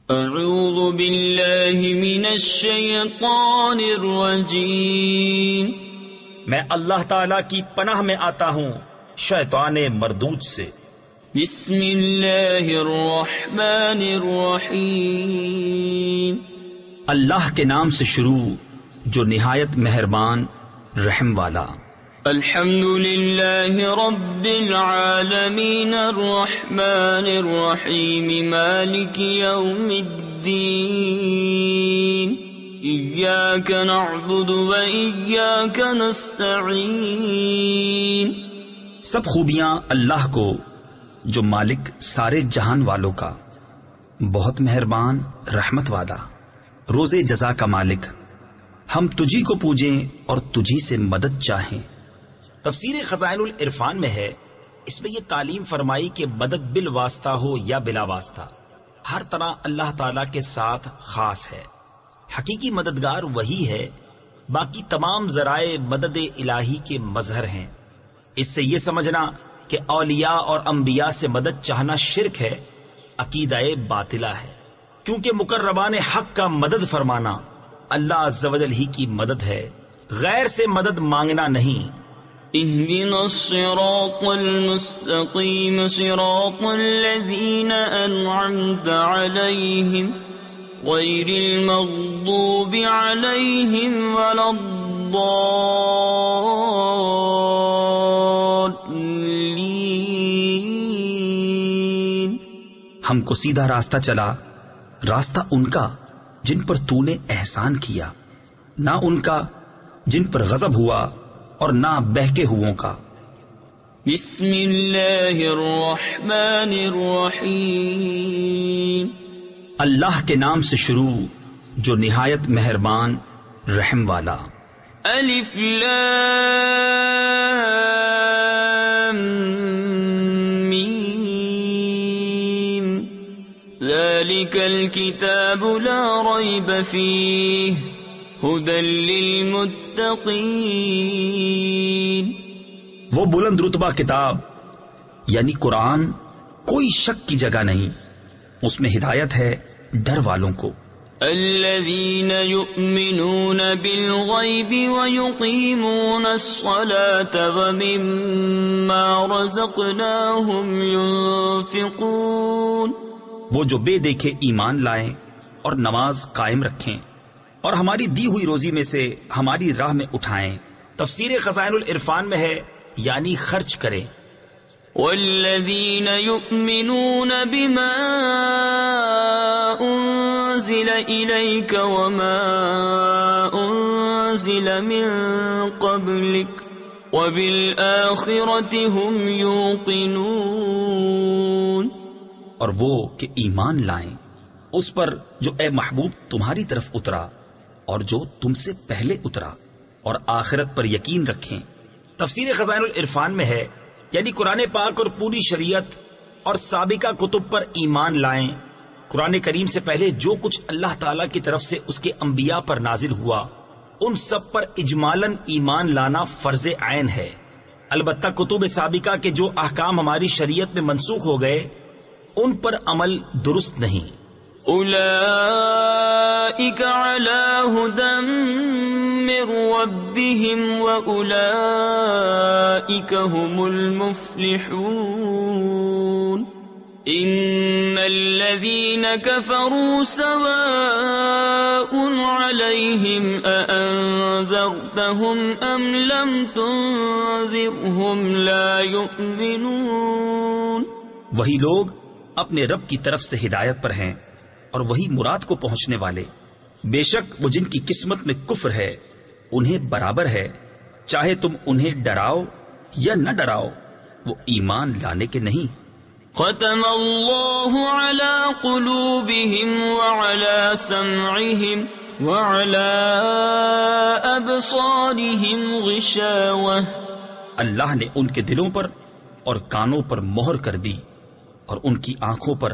اعوذ باللہ من الشیطان الرجیم، میں اللہ تعالی کی پناہ میں آتا ہوں شیطان مردود سے۔ بسم اللہ الرحمن الرحیم، اللہ کے نام سے شروع جو نہایت مہربان رحم والا۔ الحمد للہ رب العالمین الرحمن الرحیم مالک یوم الدین، ایاک نعبد و ایاک نستعین۔ سب خوبیاں اللہ کو جو مالک سارے جہان والوں کا، بہت مہربان رحمت والا، روز جزا کا مالک، ہم تجھی کو پوجیں اور تجھی سے مدد چاہیں۔ تفسیر خزائن العرفان میں ہے، اس میں یہ تعلیم فرمائی کہ مدد بالواسطہ ہو یا بلا واسطہ، ہر طرح اللہ تعالی کے ساتھ خاص ہے۔ حقیقی مددگار وہی ہے، باقی تمام ذرائع مدد الہی کے مظہر ہیں۔ اس سے یہ سمجھنا کہ اولیاء اور انبیاء سے مدد چاہنا شرک ہے، عقیدہ باطلہ ہے، کیونکہ مقربان حق کا مدد فرمانا اللہ عز و جل ہی کی مدد ہے، غیر سے مدد مانگنا نہیں۔ اهدنا الصراط المستقيم صراط الذين أنعمت عليهم غير المغضوب عليهم ولا الضالين۔ ہم کو سیدھا راستہ چلا، راستہ ان کا جن پر تو نے احسان کیا، نہ ان کا جن پر غضب ہوا اور نہ بہکے ہووں کا۔ بسم اللہ الرحمن الرحیم، اللہ کے نام سے شروع جو نہایت مہربان رحم والا۔ الف لام میم، ذالک الکتاب لا ریب فیہ ہدی للمتقین۔ وہ بلند رتبہ کتاب یعنی قرآن کوئی شک کی جگہ نہیں، اس میں ہدایت ہے ڈر والوں کو۔ الذین یؤمنون بالغیب ویقیمون الصلاة ومما رزقناہم ینفقون۔ وہ جو بے دیکھے ایمان لائیں اور نماز قائم رکھیں اور ہماری دی ہوئی روزی میں سے ہماری راہ میں اٹھائیں۔ تفسیر خزائن العرفان میں ہے یعنی خرچ کریں۔ والذین یؤمنون بما انزل الیک وما انزل من قبلک وبالآخرۃ هم یوقنون۔ اور وہ کہ ایمان لائیں اس پر جو اے محبوب تمہاری طرف اترا اور جو تم سے پہلے اترا، اور آخرت پر یقین رکھیں۔ تفسیر خزائن العرفان میں ہے یعنی قرآن پاک اور پوری شریعت اور سابقہ کتب پر ایمان لائیں۔ قرآن کریم سے پہلے جو کچھ اللہ تعالی کی طرف سے اس کے انبیاء پر نازل ہوا، ان سب پر اجمالاً ایمان لانا فرض عین ہے۔ البتہ کتب سابقہ کے جو احکام ہماری شریعت میں منسوخ ہو گئے، ان پر عمل درست نہیں۔ اولئک علی ھدی من ربہم واولئک هم المفلحون۔ ان الذین کفروا سواء علیہم اانذرتہم ام لم تنذرہم لا یؤمنون۔ وہی لوگ اپنے رب کی طرف سے ہدایت پر ہیں اور وہی مراد کو پہنچنے والے۔ بے شک وہ جن کی قسمت میں کفر ہے انہیں برابر ہے، چاہے تم انہیں ڈراؤ یا نہ ڈراؤ، وہ ایمان لانے کے نہیں۔ ختم اللہ علی قلوبہم وعلی سمعہم وعلی ابصارہم غشاوہ۔ اللہ نے ان کے دلوں پر اور کانوں پر مہر کر دی اور ان کی آنکھوں پر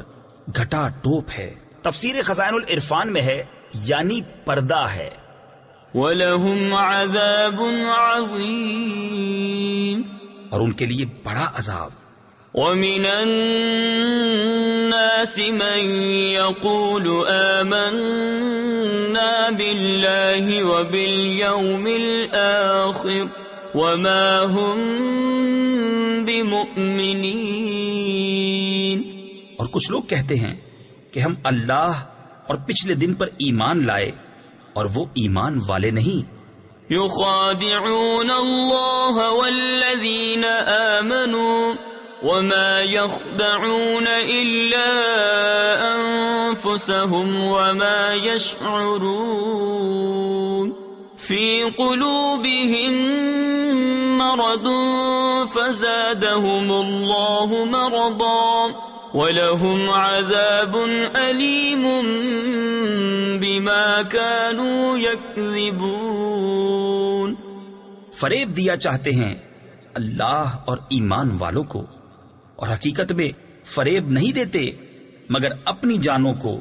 گھٹا ٹوپ ہے۔ تفسیر خزائن العرفان میں ہے یعنی پردہ ہے۔ وَلَهُمْ عَذَابٌ عَظِيمٌ، اور ان کے لیے بڑا عذاب۔ ومن الناس من يقول آمنا بالله وباليوم الآخر وما هم بمؤمنين. اور کچھ لوگ کہتے ہیں کہ ہم اللہ اور پچھلے دن پر ایمان لائے اور وہ ایمان والے نہیں. يخادعون الله والذين آمنوا وما يخدعون إلا أنفسهم وما يشعرون. في قلوبهم مرض فزادهم الله مرضا وَلَهُمْ عَذَابٌ أَلِيمٌ بِمَا كَانُوا يَكْذِبُونَ. فریب دیا چاہتے ہیں اللہ اور ایمان والوں کو، اور حقیقت میں فریب نہیں دیتے مگر اپنی جانوں کو،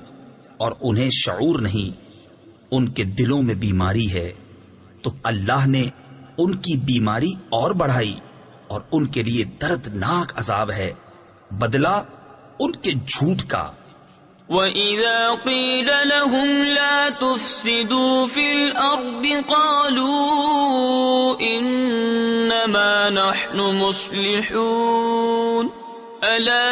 اور انہیں شعور نہیں. ان کے دلوں میں بیماری ہے تو اللہ نے ان کی بیماری اور بڑھائی، اور ان کے لیے دردناک عذاب ہے، بدلہ ان کے جھوٹ کا. وَإِذَا قِيلَ لَهُمْ لَا تُفْسِدُوا فِي الْأَرْضِ قَالُوا إِنَّمَا نَحْنُ مُصْلِحُونَ أَلَا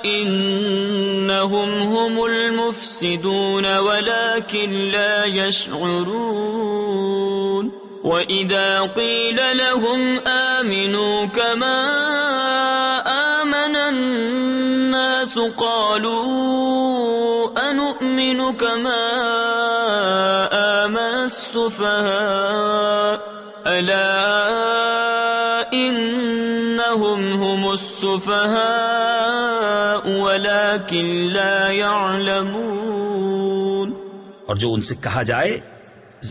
إِنَّهُمْ هُمُ الْمُفْسِدُونَ وَلَكِنْ لَا يَشْعُرُونَ. وَإِذَا قِيلَ لَهُمْ آمِنُوا كَمَا الناس قالوا أنؤمن كما آمن السفهاء ألا إنهم هم السفهاء ولكن لا يعلمون. اور جو ان سے کہا جائے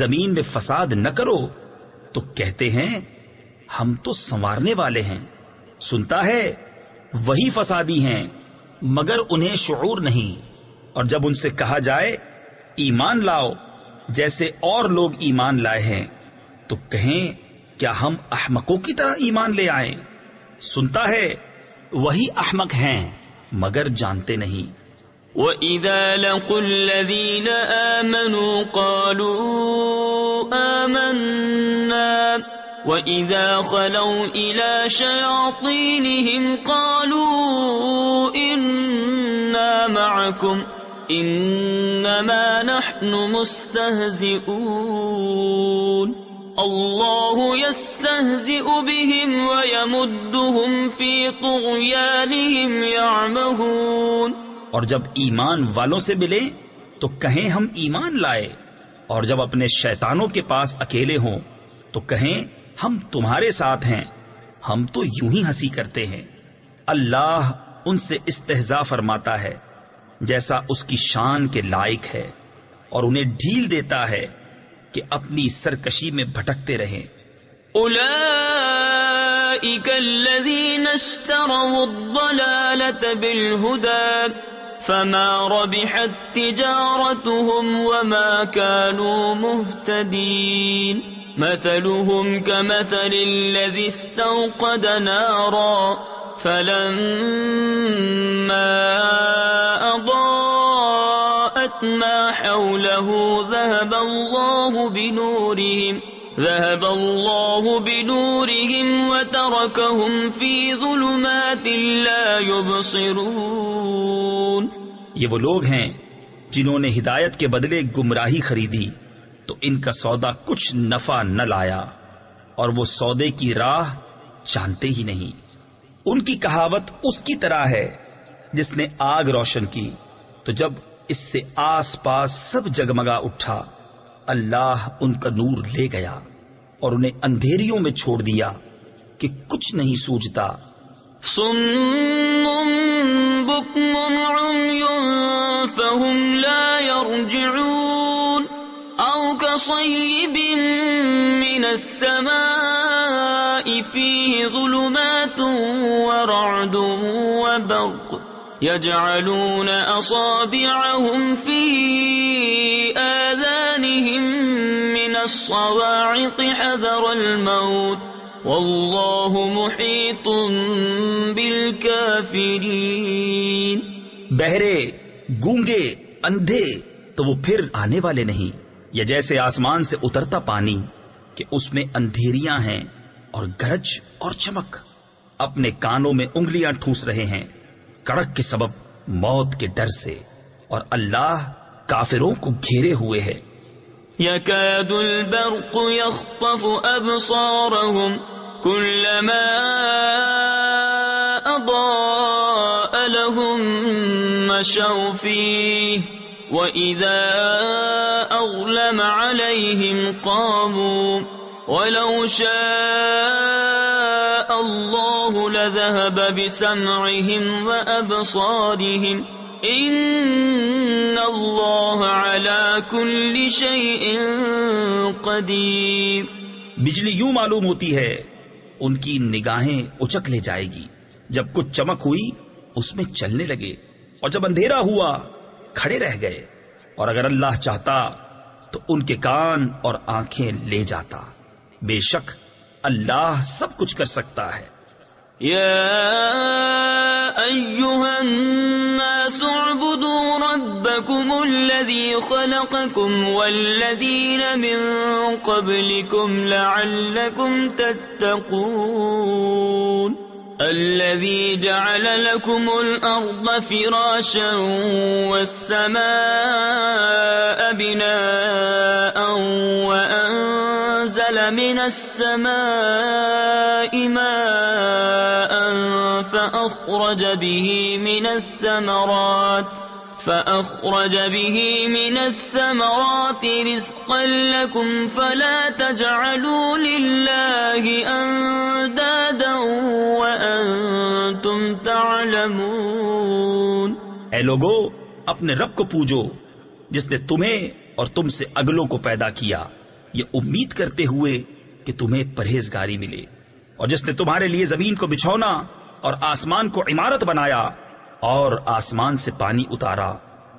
زمین میں فساد نہ کرو تو کہتے ہیں ہم تو سنوارنے والے ہیں. سنتا ہے وہی فسادی ہیں مگر انہیں شعور نہیں. اور جب ان سے کہا جائے ایمان لاؤ جیسے اور لوگ ایمان لائے ہیں تو کہیں کیا ہم احمقوں کی طرح ایمان لے آئیں. سنتا ہے وہی احمق ہیں مگر جانتے نہیں. وَإِذَا لَقُوا الَّذِينَ آمَنُوا قَالُوا آمَنَّا وَإِذَا خَلَوْا إِلَى شَيَاطِينِهِمْ قَالُوا إِنَّا مَعَكُمْ إِنَّمَا نَحْنُ مُسْتَهْزِئُونَ. اللَّهُ يَسْتَهْزِئُ بِهِمْ وَيَمُدُّهُمْ فِي طُغْيَانِهِمْ يَعْمَهُونَ. اور جب ایمان والوں سے ملے تو کہیں ہم ایمان لائے، اور جب اپنے شیطانوں کے پاس اکیلے ہوں تو کہیں ہم تمہارے ساتھ ہیں، ہم تو یوں ہی ہنسی کرتے ہیں. اللہ ان سے استہزاء فرماتا ہے جیسا اس کی شان کے لائق ہے، اور انہیں ڈھیل دیتا ہے کہ اپنی سرکشی میں بھٹکتے رہیں. اولئک الذین اشتروا الضلالة بالہدى فما ربحت تجارتهم وما كانوا مهتدین. مثلهم كمثل الذي استوقد نارا فلما أضاءت ما حوله ذهب الله بنورهم وتركهم في ظلمات لا يبصرون. یہ وہ لوگ ہیں جنہوں نے ہدایت کے بدلے گمراہی خریدی تو ان کا سودا کچھ نفع نہ لایا، اور وہ سودے کی راہ جانتے ہی نہیں. ان کی کہاوت اس کی طرح ہے جس نے آگ روشن کی تو جب اس سے آس پاس سب جگمگا اٹھا اللہ ان کا نور لے گیا اور انہیں اندھیریوں میں چھوڑ دیا کہ کچھ نہیں سوجھتا. صم بکم عمی فهم لا يرجعون او كصيب من السماء فيه ظلمات ورعد وبرق يجعلون أصابعهم في آذانهم من الصواعق حذر الموت واللہ محیط بالکافرین. بہرے، گونگے، اندھے تو وہ پھر آنے والے نہیں، یا جیسے آسمان سے اترتا پانی کہ اس میں اندھیریاں ہیں اور گرج اور چمک. اپنے کانوں میں انگلیاں ٹھوس رہے ہیں کڑک کے سبب موت کے ڈر سے، اور اللہ کافروں کو گھیرے ہوئے ہے. يكاد البرق يخطف أبصارهم كلما أضاء لهم مشوا فيه وإذا أظلم عليهم قاموا ولو شاء الله لذهب بسمعهم وأبصارهم ان اللہ علی کل شیء قدیر. بجلی یوں معلوم ہوتی ہے ان کی نگاہیں اچک لے جائے گی. جب کچھ چمک ہوئی اس میں چلنے لگے، اور جب اندھیرا ہوا کھڑے رہ گئے. اور اگر اللہ چاہتا تو ان کے کان اور آنکھیں لے جاتا. بے شک اللہ سب کچھ کر سکتا ہے. یا ایھا الناس اعبدوا ربکم الذی خلقکم والذین من قبلکم لعلکم تتقون. الذي جعل لكم الأرض فراشا والسماء بناء وأنزل من السماء ماء فأخرج به من الثمرات رزقا لكم فلا تجعلوا لله أندادا وأنتم تعلمون. اے لوگو، اپنے رب کو پوجو جس نے تمہیں اور تم سے اگلوں کو پیدا کیا، یہ امید کرتے ہوئے کہ تمہیں پرہیزگاری ملے، اور جس نے تمہارے لیے زمین کو بچھونا اور آسمان کو عمارت بنایا اور آسمان سے پانی اتارا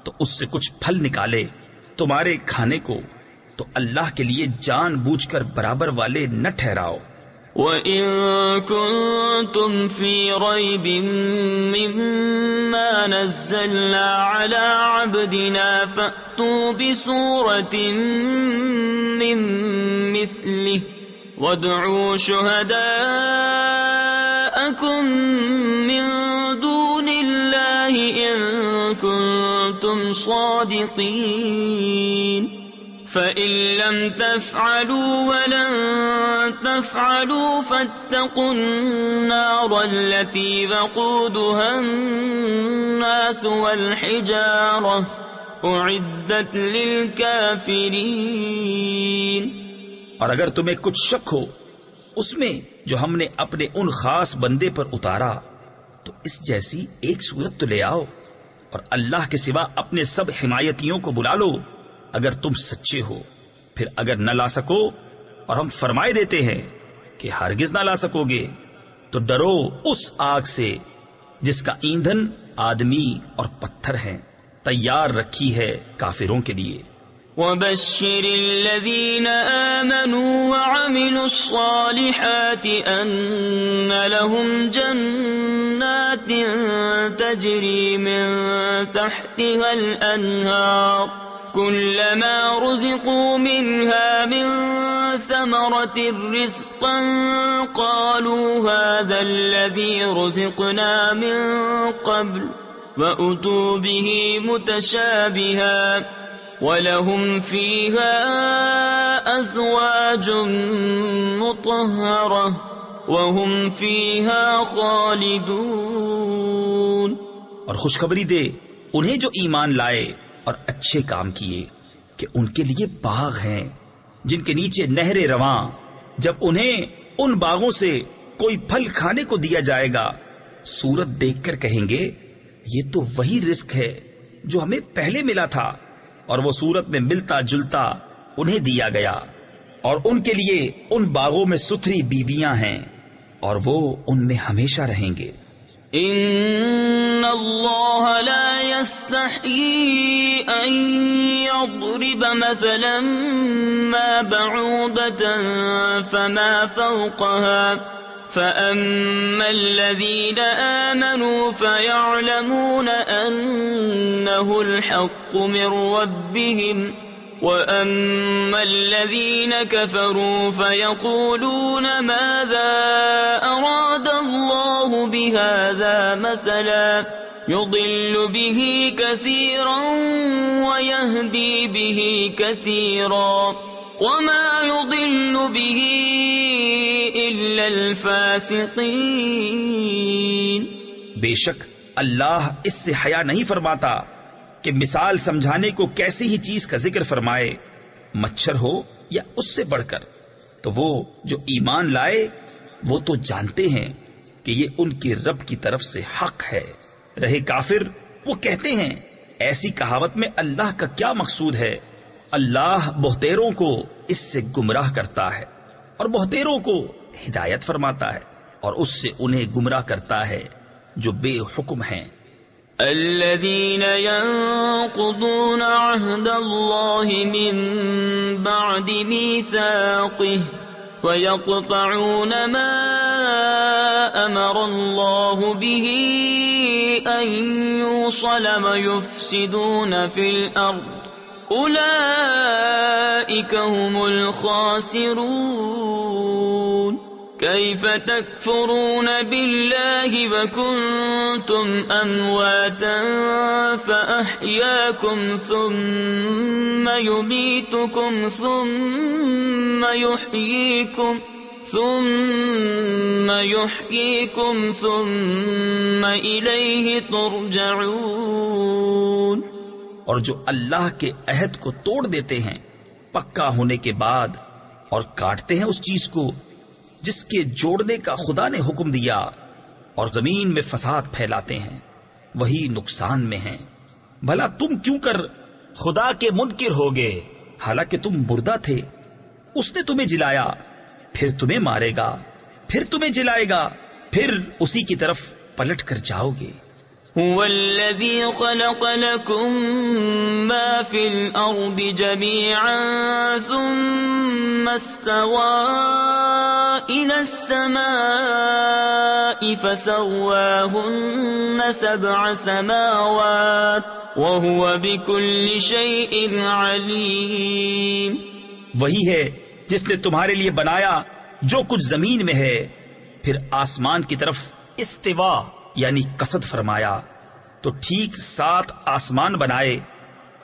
تو اس سے کچھ پھل نکالے تمہارے کھانے کو، تو اللہ کے لیے جان بوجھ کر برابر والے نہ ٹھہراؤ. وَإِن كُنتُمْ فِي رَيْبٍ مِّمَّا نَزَّلْنَا عَلَىٰ عَبْدِنَا فَأْتُوا بِسُورَةٍ مِّن مِّثْلِهِ وَادْعُوا شُهَدَاءَكُم مِّن دُونِ اللَّهِ إِن كُنتُمْ صَادِقِينَ. فَإِن لَّمْ تَفْعَلُوا وَلَن تَفْعَلُوا فَاتَّقُوا النَّارَ الَّتِي وَقُودُهَا النَّاسُ وَالْحِجَارَةُ أُعِدَّتْ لِلْكَافِرِينَ. اور اگر تمہیں کچھ شک ہو اس میں جو ہم نے اپنے ان خاص بندے پر اتارا تو اس جیسی ایک صورت تو لے آؤ، اور اللہ کے سوا اپنے سب حمایتیوں کو بلا لو اگر تم سچے ہو. پھر اگر نہ لا سکو، اور ہم فرمائے دیتے ہیں کہ ہرگز نہ لا سکو گے، تو ڈرو اس آگ سے جس کا ایندھن آدمی اور پتھر ہیں، تیار رکھی ہے کافروں کے لیے. وَبَشِّرِ الَّذِينَ آمَنُوا وَعَمِلُوا الصَّالِحَاتِ أَنَّ لَهُمْ جَنَّاتٍ تَجْرِي مِن تَحْتِهَا الْأَنْهَارُ كُلَّمَا رُزِقُوا مِنْهَا مِن ثَمَرَةٍ رِزْقًا قَالُوا هَذَا الَّذِي رُزِقْنَا مِن قَبْلُ وَأُتُوا بِهِ مُتَشَابِهًا وَلَهُمْ فِيهَا أَزْوَاجٌ مُطَهَّرَةٌ وَهُمْ فِيهَا خَالِدُونَ. اور خوشخبری دے انہیں جو ایمان لائے اور اچھے کام کیے کہ ان کے لیے باغ ہیں جن کے نیچے نہریں رواں. جب انہیں ان باغوں سے کوئی پھل کھانے کو دیا جائے گا، صورت دیکھ کر کہیں گے یہ تو وہی رزق ہے جو ہمیں پہلے ملا تھا، اور وہ صورت میں ملتا جلتا انہیں دیا گیا. اور ان کے لیے ان باغوں میں ستھری بیویاں ہیں اور وہ ان میں ہمیشہ رہیں گے. ان اللہ لا يستحيي أن يضرب مثلا ما بعوضة فما فوقها فأما الذين آمنوا فيعلمون أنه الحق من ربهم وأما الذين كفروا فيقولون ماذا أراد الله بهذا مثلا يضل به كثيرا ويهدي به كثيرا وما يضل به إلا الفاسقين. بے شک اللہ اس سے حیا نہیں فرماتا کہ مثال سمجھانے کو کیسی ہی چیز کا ذکر فرمائے، مچھر ہو یا اس سے بڑھ کر. تو وہ جو ایمان لائے وہ تو جانتے ہیں کہ یہ ان کے رب کی طرف سے حق ہے. رہے کافر وہ کہتے ہیں ایسی کہاوت میں اللہ کا کیا مقصود ہے. اللہ بہتیروں کو اس سے گمراہ کرتا ہے اور بہتیروں کو ہدایت فرماتا ہے اور اس سے انہیں گمراہ کرتا ہے جو بے حکم ہیں. الذين ينقضون عهد الله من بعد ميثاقه ويقطعون ما أمر الله به أن يوصل ويفسدون في الأرض أولئك هم الخاسرون. كيف تكفرون بالله وكنتم أمواتا فأحياكم ثم يميتكم ثم يحييكم ثم إليه ترجعون. اور جو اللہ کے عہد کو توڑ دیتے ہیں پکا ہونے کے بعد اور کاٹتے ہیں اس چیز کو جس کے جوڑنے کا خدا نے حکم دیا اور زمین میں فساد پھیلاتے ہیں، وہی نقصان میں ہیں. بھلا تم کیوں کر خدا کے منکر ہوگے حالانکہ تم مردہ تھے؟ اس نے تمہیں جلایا، پھر تمہیں مارے گا، پھر تمہیں جلائے گا، پھر اسی کی طرف پلٹ کر جاؤ گے. هو الذي خلق لكم ما في الأرض جميعا ثم استوى إلى السماء فسواهن 7 سماوات وهو بكل شيء عليم. وہی ہے جس نے تمہارے لیے بنایا جو کچھ زمین میں ہے، پھر آسمان کی طرف استوا یعنی قصد فرمایا تو ٹھیک 7 آسمان بنائے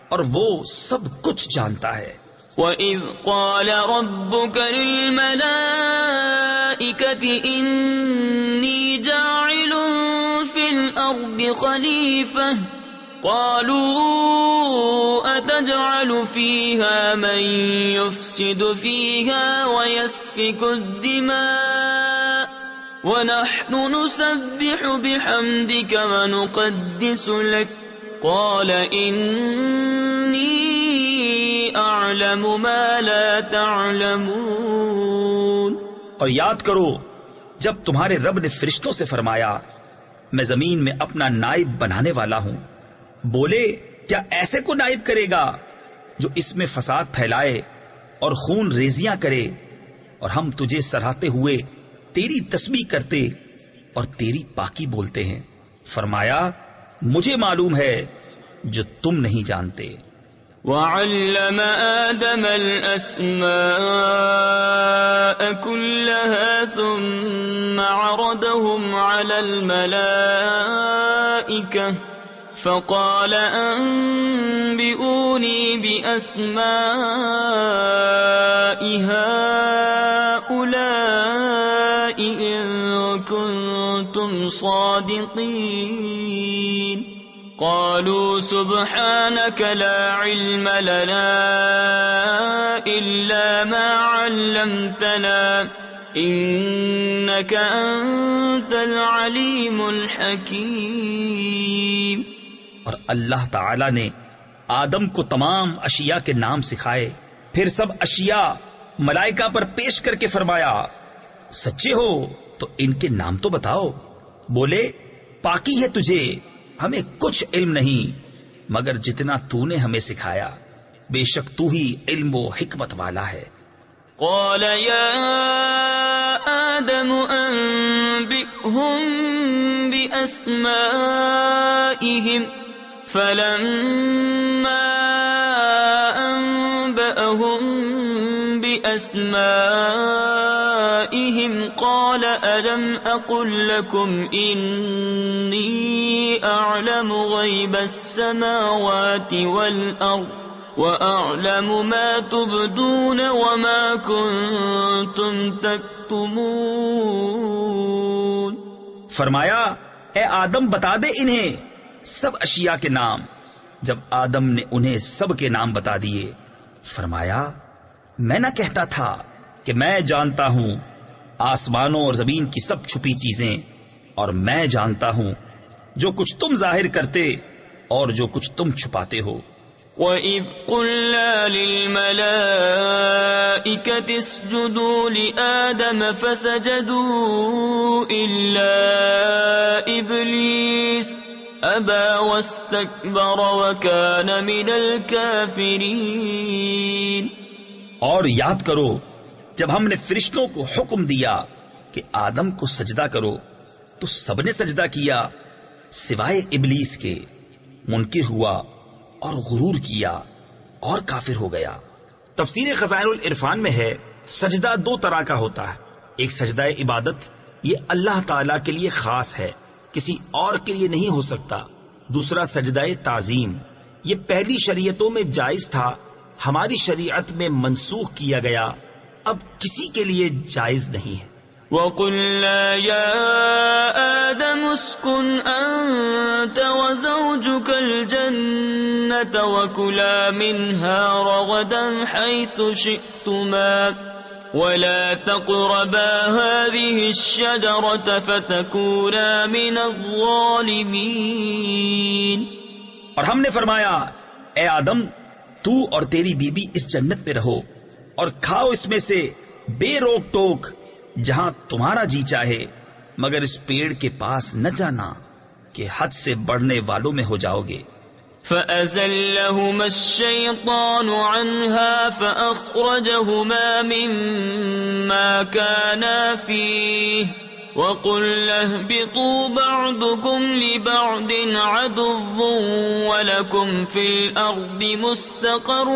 اور وہ سب کچھ جانتا ہے. وَإِذْ قَالَ رَبُّكَ لِلْمَلَائِكَةِ إِنِّي جَاعِلٌ فِي الْأَرْضِ خَلِيفَةً قَالُوا أَتَجْعَلُ فِيهَا مَن يُفْسِدُ فِيهَا وَيَسْفِكُ الدِّمَاءَ وَنَحْنُ نُسَبِّحُ بِحَمْدِكَ وَنُقَدِّسُ لَكَ قَالَ إِنِّي أَعْلَمُ مَا لَا تَعْلَمُونَ. اور یاد کرو جب تمہارے رب نے فرشتوں سے فرمایا میں زمین میں اپنا نائب بنانے والا ہوں. بولے کیا ایسے کو نائب کرے گا جو اس میں فساد پھیلائے اور خون ریزیاں کرے، اور ہم تجھے سراہتے ہوئے تیری تسبیح کرتے اور تیری پاکی بولتے ہیں. فرمایا مجھے معلوم ہے جو تم نہیں جانتے. وَعَلَّمَ آدَمَ الْأَسْمَاءَ كُلَّهَا ثُمَّ عَرَضَهُمْ عَلَى الْمَلَائِكَةِ فَقَالَ أَنبِئُونِي بِأَسْمَاءِ هَؤُلَاءِ إِن كُنتُمْ صَادِقِينَ. قَالُوا سُبْحَانَكَ لَا عِلْمَ لَنَا إِلَّا مَا عَلَّمْتَنَا إِنَّكَ أَنتَ الْعَلِيمُ الْحَكِيمُ. اور اللہ تعالی نے آدم کو تمام اشیاء کے نام سکھائے، پھر سب اشیاء ملائکہ پر پیش کر کے فرمایا سچے ہو تو ان کے نام تو بتاؤ. بولے پاکی ہے تجھے، ہمیں کچھ علم نہیں مگر جتنا تو نے ہمیں سکھایا، بے شک تو ہی علم و حکمت والا ہے۔ قال يا آدم أنبئهم بأسمائهم فلما أنبأهم بأسمائهم قال ألم أقل لكم إني أعلم غيب السماوات والأرض وَأَعْلَمُ مَا تُبْدُونَ وَمَا كُنْتُمْ تَكْتُمُونَ۔ فرمایا اے آدم بتا دے انہیں سب اشیاء کے نام۔ جب آدم نے انہیں سب کے نام بتا دیے، فرمایا میں نہ کہتا تھا کہ میں جانتا ہوں آسمانوں اور زمین کی سب چھپی چیزیں، اور میں جانتا ہوں جو کچھ تم ظاہر کرتے اور جو کچھ تم چھپاتے ہو۔ وَإِذْ قُلْنَا لِلْمَلَائِكَةِ اسْجُدُوا لِآدَمَ فَسَجَدُوا إِلَّا إِبْلِيسَ أَبَى وَاسْتَكْبَرَ وَكَانَ مِنَ الْكَافِرِينَ۔ اور یاد کرو جب ہم نے فرشتوں کو حکم دیا کہ آدم کو سجدہ کرو تو سب نے سجدہ کیا سوائے ابلیس کے، منکر ہوا اور غرور کیا اور کافر ہو گیا۔ تفسیر خزائن العرفان میں ہے سجدہ دو طرح کا ہوتا ہے، ایک سجدہ عبادت، یہ اللہ تعالی کے لیے خاص ہے، کسی اور کے لیے نہیں ہو سکتا۔ دوسرا سجدہ تعظیم، یہ پہلی شریعتوں میں جائز تھا، ہماری شریعت میں منسوخ کیا گیا، اب کسی کے لیے جائز نہیں ہے۔ وَقُلْنَا يَا آدَمُ اسْكُنْ أَنْتَ وَزَوْجُكَ الْجَنَّةَ وَكُلَا مِنْهَا رَغَدًا حَيْثُ شِئْتُمَا وَلَا تَقْرَبَا هَذِهِ الشَّجَرَةَ فَتَكُونَا مِنَ الظَّالِمِينَ۔ اور ہم نے فرمایا اے آدم تو اور تیری بیوی اس جنت میں رہو اور کھاؤ اس میں سے بے روک ٹوک جہاں تمہارا جی چاہے، مگر اس پیڑ کے پاس نہ جانا کہ حد سے بڑھنے والوں میں ہو جاؤ گے۔ فَأَزَلَّهُمَا الشَّيْطَانُ عَنْهَا فَأَخْرَجَهُمَا مِمَّا كَانَا فِيهِ وَقُلْنَا اهْبِطُوا بَعْضُكُمْ لِبَعْضٍ عَدُوٌّ وَلَكُمْ فِي الْأَرْضِ مُسْتَقَرٌّ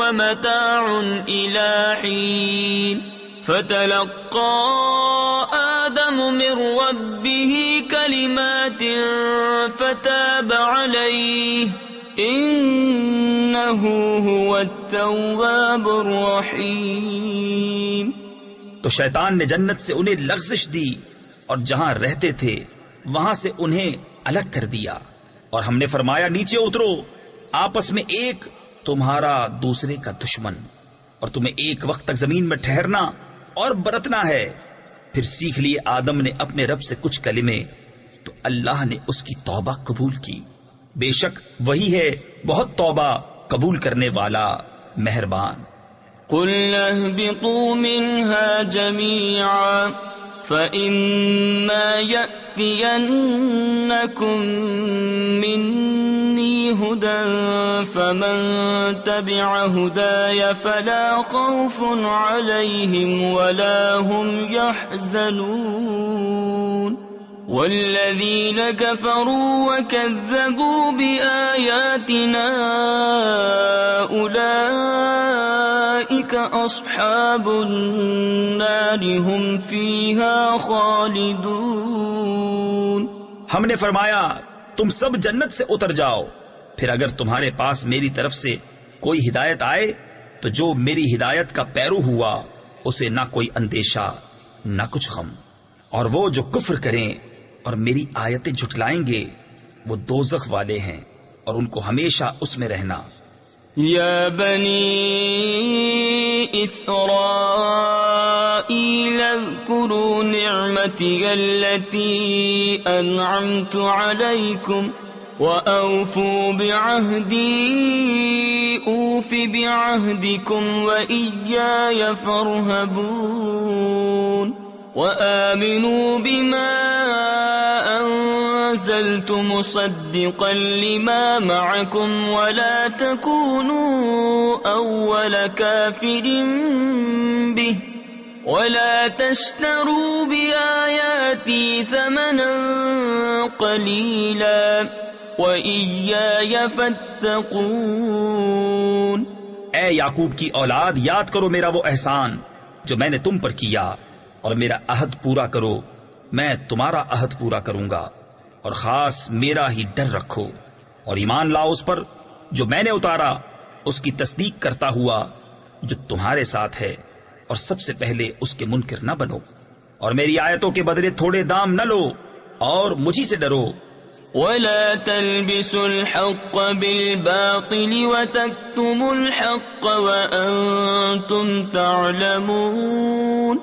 وَمَتَاعٌ إِلَى حِينٍ۔ فَتَلَقَّى آدَمُ مِنْ رَبِّهِ كَلِمَاتٍ فَتَابَ عَلَيْهِ إِنَّهُ هُوَ التَّوَّابُ الرَّحِيمُ۔ تو شیطان نے جنت سے انہیں لغزش دی اور جہاں رہتے تھے وہاں سے انہیں الگ کر دیا، اور ہم نے فرمایا نیچے اترو، آپس میں ایک تمہارا دوسرے کا دشمن، اور تمہیں ایک وقت تک زمین میں ٹھہرنا اور برتنا ہے۔ پھر سیکھ لیے آدم نے اپنے رب سے کچھ کلمے تو اللہ نے اس کی توبہ قبول کی، بے شک وہی ہے بہت توبہ قبول کرنے والا مہربان۔ قُلْنَا اهْبِطُوا مِنْهَا جَمِيعًا فَإِمَّا يَأْتِيَنَّكُمْ مِنِّي هُدًى فَمَنْ تَبِعَ هُدَايَ فَلَا خَوْفٌ عَلَيْهِمْ وَلَا هُمْ يَحْزَنُونَ وَالَّذِينَ كَفَرُوا وَكَذَّبُوا بِآيَاتِنَا أُولَئِكَ أَصْحَابُ النَّارِ هُمْ فِيهَا خَالِدُونَ۔ ہم نے فرمایا تم سب جنت سے اتر جاؤ، پھر اگر تمہارے پاس میری طرف سے کوئی ہدایت آئے تو جو میری ہدایت کا پیرو ہوا اسے نہ کوئی اندیشہ نہ کچھ غم، اور وہ جو کفر کریں اور میری آیتیں جھٹلائیں گے وہ دوزخ والے ہیں اور ان کو ہمیشہ اس میں رہنا۔ یا بنی اسرائیل اذکروا نعمتی التي انعمت علیکم وَأَوْفُوا بِعَهْدِي أُوفِ بِعَهْدِكُمْ وَإِيَّايَ فَارْهَبُونِ وَآمِنُوا بِمَا نزلت مصدقا لما معكم ولا تكونوا أول كافر به ولا تشتروا بآياتي ثمنا قليلا وإياي فاتقون۔ اے یعقوب کی اولاد، یاد کرو میرا وہ احسان جو میں نے تم پر کیا، اور میرا عہد پورا کرو، میں تمہارا عہد پورا کروں گا، اور خاص میرا ہی ڈر رکھو، اور ایمان لاؤ اس پر جو میں نے اتارا، اس کی تصدیق کرتا ہوا جو تمہارے ساتھ ہے، اور سب سے پہلے اس کے منکر نہ بنو، اور میری آیتوں کے بدلے تھوڑے دام نہ لو، اور مجھی سے ڈرو۔ ولا تلبسوا الحق بالباطل وتكتموا الحق وأنتم تعلمون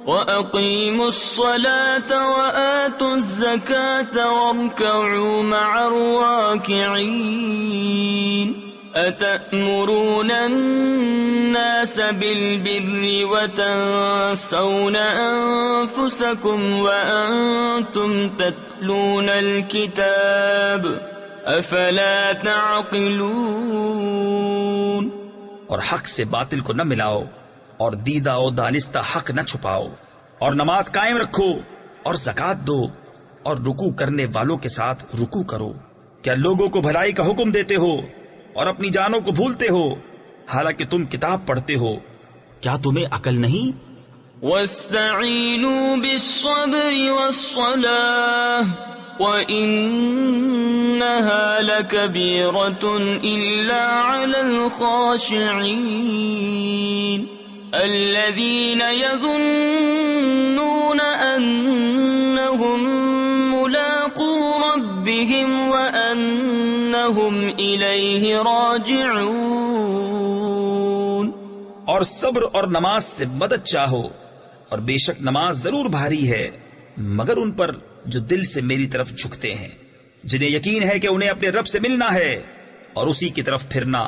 وأقيموا الصلاة وآتوا الزكاة واركعوا مع الراكعين أتأمرون الناس بالبر وتنسون أنفسكم وأنتم تتلون الكتاب أفلا تعقلون۔ اور حق سے باطل کو نہ ملاؤ، اور دیدہ و دانستہ حق نہ چھپاؤ، اور نماز قائم رکھو، اور زکوٰۃ دو، اور رکوع کرنے والوں کے ساتھ رکوع کرو۔ کیا لوگوں کو بھلائی کا حکم دیتے ہو اور اپنی جانوں کو بھولتے ہو، حالانکہ تم کتاب پڑھتے ہو؟ کیا تمہیں عقل نہیں؟ وَاسْتَعِينُوا بِالصَّبْرِ وَالصَّلَاةِ وَإِنَّهَا لَكَبِيرَةٌ إِلَّا عَلَى الْخَاشِعِينَ الَّذِينَ يَظُنُّونَ أَنَّهُمْ مُلَاقُو رَبِّهِمْ وَأَنَّهُمْ إِلَيْهِ رَاجِعُونَ۔ اور صبر اور نماز سے مدد چاہو، اور بے شک نماز ضرور بھاری ہے مگر ان پر جو دل سے میری طرف جھکتے ہیں، جنہیں یقین ہے کہ انہیں اپنے رب سے ملنا ہے اور اسی کی طرف پھرنا۔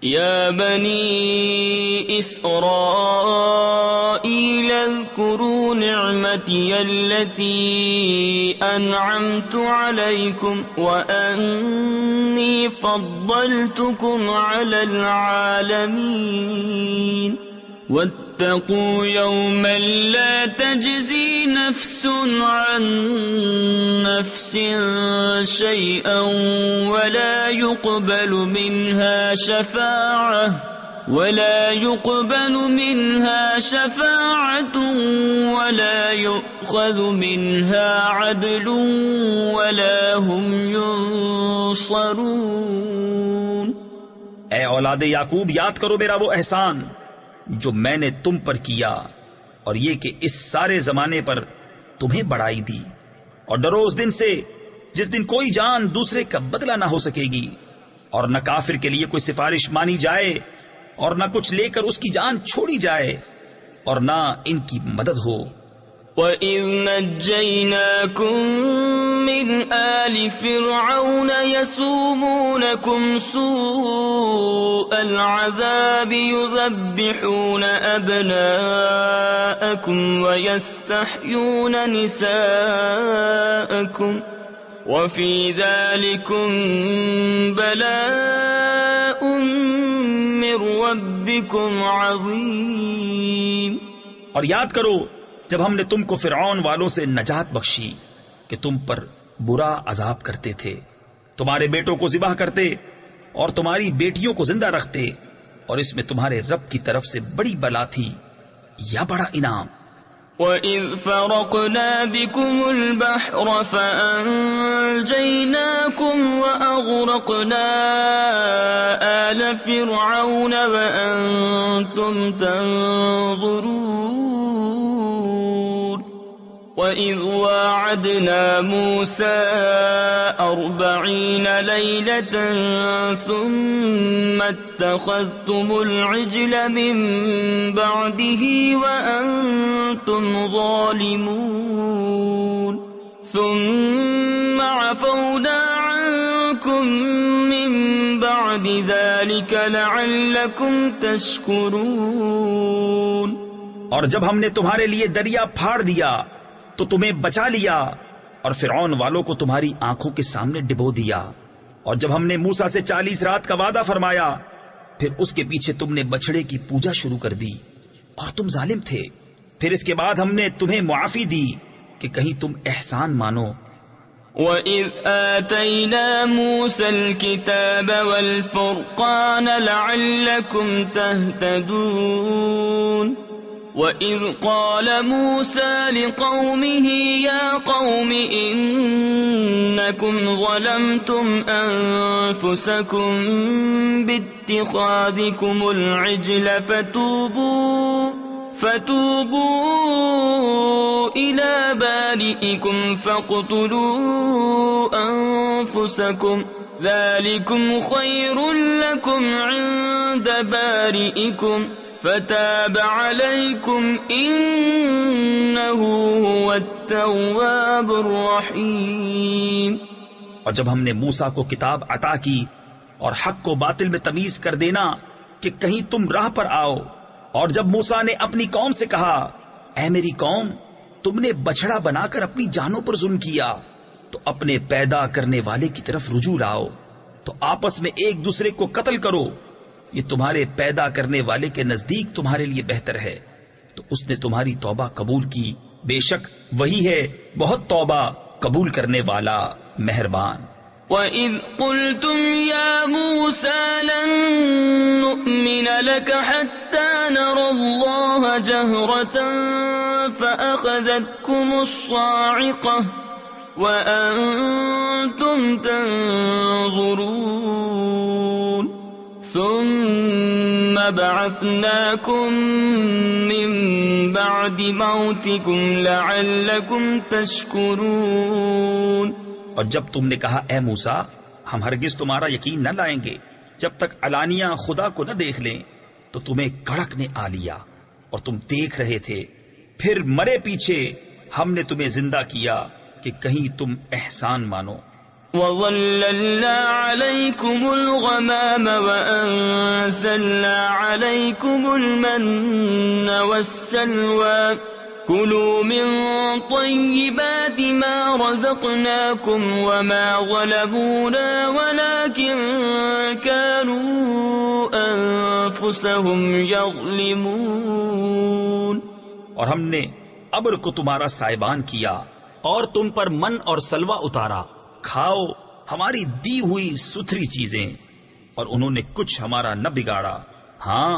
یا بنی اسرائیل اذکروا نعمتی التي انعمت علیکم وانی فضلتکم علی العالمین واتقوا يوما لا تجزي نفس عن نفس شيئا ولا يقبل منها شفاعة ولا يؤخذ منها عدل ولا هم ينصرون۔ اے اولاد یعقوب، یاد کرو میرا وہ احسان جو میں نے تم پر کیا، اور یہ کہ اس سارے زمانے پر تمہیں بڑائی دی، اور ڈرو اس دن سے جس دن کوئی جان دوسرے کا بدلہ نہ ہو سکے گی، اور نہ کافر کے لیے کوئی سفارش مانی جائے، اور نہ کچھ لے کر اس کی جان چھوڑی جائے، اور نہ ان کی مدد ہو۔ وَإِذْ نَجَّيْنَاكُمْ مِنْ آلِ فِرْعَوْنَ يَسُومُونَكُمْ سُوءَ الْعَذَابِ يُذَبِّحُونَ أَبْنَاءَكُمْ وَيَسْتَحْيُونَ نِسَاءَكُمْ وَفِي ذَلِكُمْ بَلَاءٌ مِّن رَبِّكُمْ عَظِيمٌ۔ اور یاد کرو جب ہم نے تم کو فرعون والوں سے نجات بخشی کہ تم پر برا عذاب کرتے تھے، تمہارے بیٹوں کو ذبح کرتے اور تمہاری بیٹیوں کو زندہ رکھتے، اور اس میں تمہارے رب کی طرف سے بڑی بلا تھی یا بڑا انعام۔ وَإِذْ فَرَقْنَا بِكُمُ الْبَحْرَ فَأَنْجَيْنَاكُمْ وَأَغْرَقْنَا آلَ فِرْعَوْنَ وَأَنْتُمْ تَنْظُرُونَ۔ وَإِذْ وَاعَدْنَا مُوسَىٰ 40 لَيْلَةً ثُمَّ اتَّخَذْتُمُ الْعِجْلَ مِن بَعْدِهِ وَأَنْتُمْ ظَالِمُونَ ثُمَّ عَفَوْنَا عَنْكُمْ مِن بَعْدِ ذَلِكَ لَعَلَّكُمْ تَشْكُرُونَ۔ اور جب ہم نے تمہارے لیے دریا پھاڑ دیا تو تمہیں بچا لیا، اور فرعون والوں کو تمہاری آنکھوں کے سامنے ڈبو دیا. اور جب ہم نے موسیٰ سے 40 رات کا وعدہ فرمایا پھر اس کے پیچھے تم نے بچڑے کی پوجا شروع کر دی اور تم ظالم تھے. پھر اس کے بعد ہم نے تمہیں معافی دی کہ کہیں تم احسان مانو. وَإِذْ آتَيْنَا مُوسَى الْكِتَابَ وَالْفُرْقَانَ لَعَلَّكُمْ تَهْتَدُونَ وَإِذْ قَالَ مُوسَى لِقَوْمِهِ يَا قَوْمِ إِنَّكُمْ ظَلَمْتُمْ أَنفُسَكُمْ بِاتِّخَاذِكُمُ الْعِجْلَ فتوبوا إلى بارئكم فاقتلوا أنفسكم ذلكم خير لكم عند بارئكم فتاب عليكم إنه هو التواب الرحيم. اور جب ہم نے موسیٰ کو کتاب عطا کی اور حق کو باطل میں تمیز کر دینا کہ کہیں تم راہ پر آؤ، اور جب موسیٰ نے اپنی قوم سے کہا اے میری قوم تم نے بچڑا بنا کر اپنی جانوں پر ظلم کیا تو اپنے پیدا کرنے والے کی طرف رجوع لاؤ، تو آپس میں ایک دوسرے کو قتل کرو، یہ تمہارے پیدا کرنے والے کے نزدیک تمہارے لیے بہتر ہے، تو اس نے تمہاری توبہ قبول کی، بے شک وہی ہے بہت توبہ قبول کرنے والا مہربان. وَإِذْ قُلْتُمْ يَا مُوسَى لَن نُّؤْمِنَ لَكَ حَتَّى نَرَى اللَّهَ جَهْرَةً فَأَخَذَتْكُمُ الصَّاعِقَةُ وَأَنتُمْ تَنظُرُونَ ثُمَّ بَعَثْنَاكُم مِّن بَعْدِ مَوْتِكُمْ لَعَلَّكُمْ تَشْكُرُونَ. اور جب تم نے کہا اے موسیٰ ہم ہرگز تمہارا یقین نہ لائیں گے جب تک علانیہ خدا کو نہ دیکھ لیں، تو تمہیں کڑک نے آ لیا اور تم دیکھ رہے تھے، پھر مرے پیچھے ہم نے تمہیں زندہ کیا کہ کہیں تم احسان مانو. وَظَلَّلْنَا عَلَيْكُمُ الْغَمَامَ وَأَنزَلْنَا عَلَيْكُمُ الْمَنَّ وَالسَّلْوَىٰ كُلُوا مِن طَيِّبَاتِ مَا رَزَقْنَاكُمْ وَمَا ظَلَمُونَا وَلَٰكِن كَانُوا أَنفُسَهُمْ يَظْلِمُونَ. اور ہم نے ابر کو تمہارا سائبان کیا اور تم پر من اور سلوہ اتارا، کھاؤ ہماری دی ہوئی ستھری چیزیں، اور انہوں نے کچھ ہمارا نہ بگاڑا، ہاں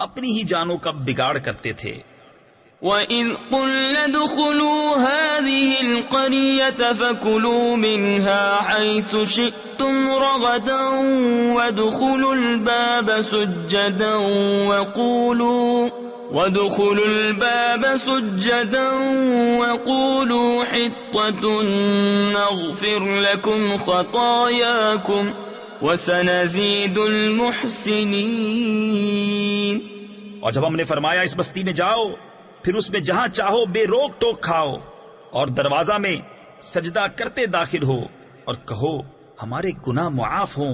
اپنی ہی جانوں کا بگاڑ کرتے تھے. وَإِذْ قُلْنَا ادْخُلُوا هَٰذِهِ الْقَرْيَةَ فَكُلُوا مِنْهَا حَيْثُ شِئْتُمْ رَغَدًا وَادْخُلُوا الْبَابَ سُجَّدًا وَقُولُوا حِطَّةٌ نَغْفِرْ لَكُمْ خَطَايَاكُمْ وَسَنَزِيدُ الْمُحْسِنِينَ. اور جب ہم نے فرمایا اس بستی میں جاؤ پھر اس میں جہاں چاہو بے روک ٹوک کھاؤ اور دروازہ میں سجدہ کرتے داخل ہو اور کہو ہمارے گناہ معاف ہوں،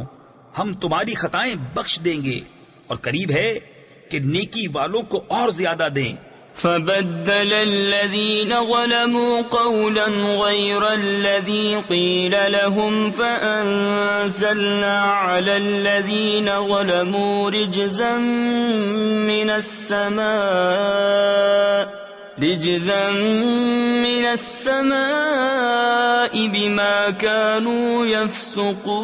ہم تمہاری خطائیں بخش دیں گے، اور قریب ہے کہ نیکی والوں کو اور زیادہ دیں. فَبَدَّلَ الَّذِينَ ظَلَمُوا قَوْلًا غَيْرَ الَّذِي قِيلَ لَهُمْ فَأَنزَلْنَا عَلَى الَّذِينَ ظَلَمُوا رِجْزًا مِّنَ السَّمَاءِ بِمَا كَانُوا يَفْسُقُونَ.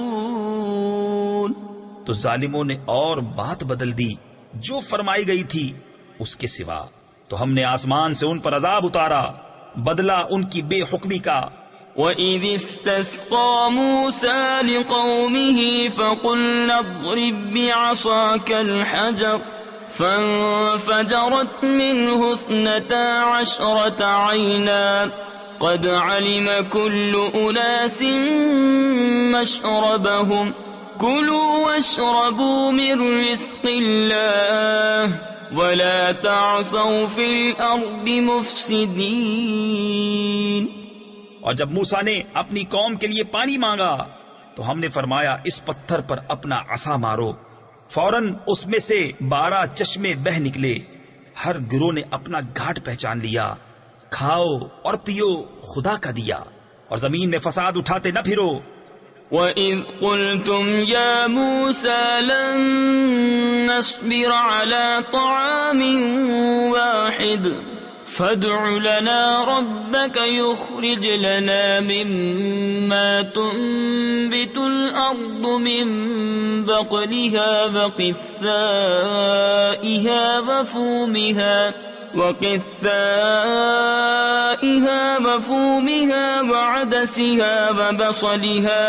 تو ظالموں نے اور بات بدل دی جو فرمائی گئی تھی اس کے سوا، تو ہم نے آسمان سے ان پر عذاب اتارا بدلہ ان کی بے حکمی کا. وَإِذِ اسْتَسْقَىٰ مُوسَىٰ لِقَوْمِهِ فَقُلْنَا اضْرِب بِّعَصَاكَ الْحَجَرَ فَانفَجَرَتْ مِنْهُ 12 عَيْنًا قَدْ عَلِمَ كُلُّ أُنَاسٍ مَّشْرَبَهُمْ كُلُوا وَاشْرَبُوا مِن رِّزْقِ اللَّهِ وَلَا تَعْثَوْا فِي الْأَرْضِ مُفْسِدِينَ. اور جب موسیٰ نے اپنی قوم کے لیے پانی مانگا تو ہم نے فرمایا اس پتھر پر اپنا عصا مارو، فوراً اس میں سے 12 چشمے بہ نکلے، ہر گروہ نے اپنا گھاٹ پہچان لیا. کھاؤ اور پیو خدا کا دیا، اور زمین میں فساد اٹھاتے نہ پھرو۔ وَإِذْ قُلْتُمْ يَا مُوسَى لَن نَّصْبِرَ عَلَىٰ طَعَامٍ وَاحِدٍ فَادْعُ لَنَا رَبَّكَ يُخْرِجْ لَنَا مِمَّا تُنبِتُ الْأَرْضُ مِن بَقْلِهَا وَقِثَّائِهَا وَفُومِهَا وَعَدَسِهَا وَبَصَلِهَا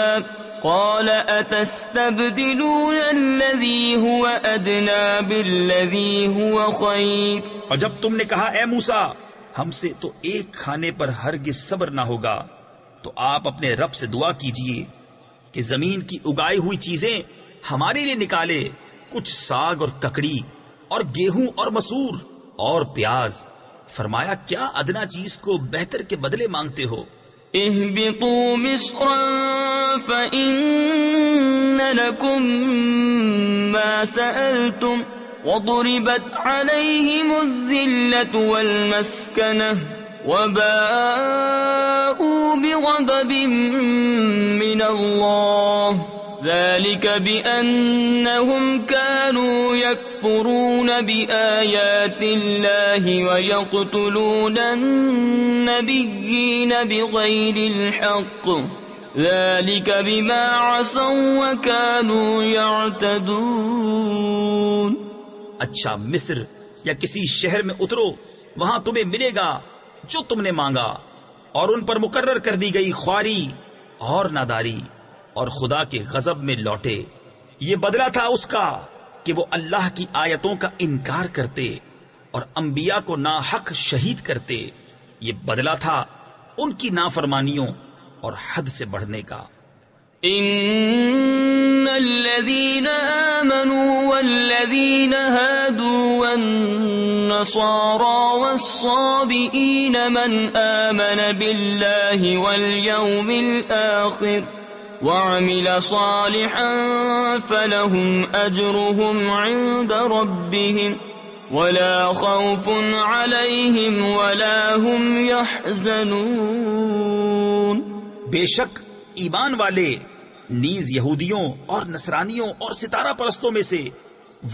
قَالَ أَتَسْتَبْدِلُونَ الَّذِي هُوَ أَدْنَىٰ بِالَّذِي هُوَ خَيْرٌ۔ اور جب تم نے کہا اے موسیٰ ہم سے تو ایک کھانے پر ہرگز صبر نہ ہوگا، تو آپ اپنے رب سے دعا کیجئے کہ زمین کی اگائی ہوئی چیزیں ہمارے لیے نکالے، کچھ ساگ اور ککڑی اور گیہوں اور مسور اور پیاز۔ فرمایا کیا ادنا چیز کو بہتر کے بدلے مانگتے ہو؟ اهبطوا مصرا فإن لكم ما سألتم وضربت عليهم الذلة والمسكنة وباءوا بغضب من الله ذلك بأنهم كانوا يكفرون بآيات الله ويقتلون النبيين بغير الحق ذلك بما عصوا وكانوا يعتدون۔ اچھا مصر یا کسی شہر میں اترو، وہاں تمہیں ملے گا جو تم نے مانگا، اور ان پر مقرر کر دی گئی خواری اور ناداری، اور خدا کے غضب میں لوٹے۔ یہ بدلہ تھا اس کا کہ وہ اللہ کی آیتوں کا انکار کرتے اور انبیاء کو ناحق شہید کرتے۔ یہ بدلہ تھا ان کی نافرمانیوں اور حد سے بڑھنے کا۔ ان الذين آمنوا والذين هادوا والنصارى والصابئين من آمن بالله واليوم الآخر وعمل صالحا فلهم أجرهم عند ربهم ولا خوف عليهم ولا هم يحزنون۔ بے شک ایمان والے نیز یہودیوں اور نصرانیوں اور ستارہ پرستوں میں سے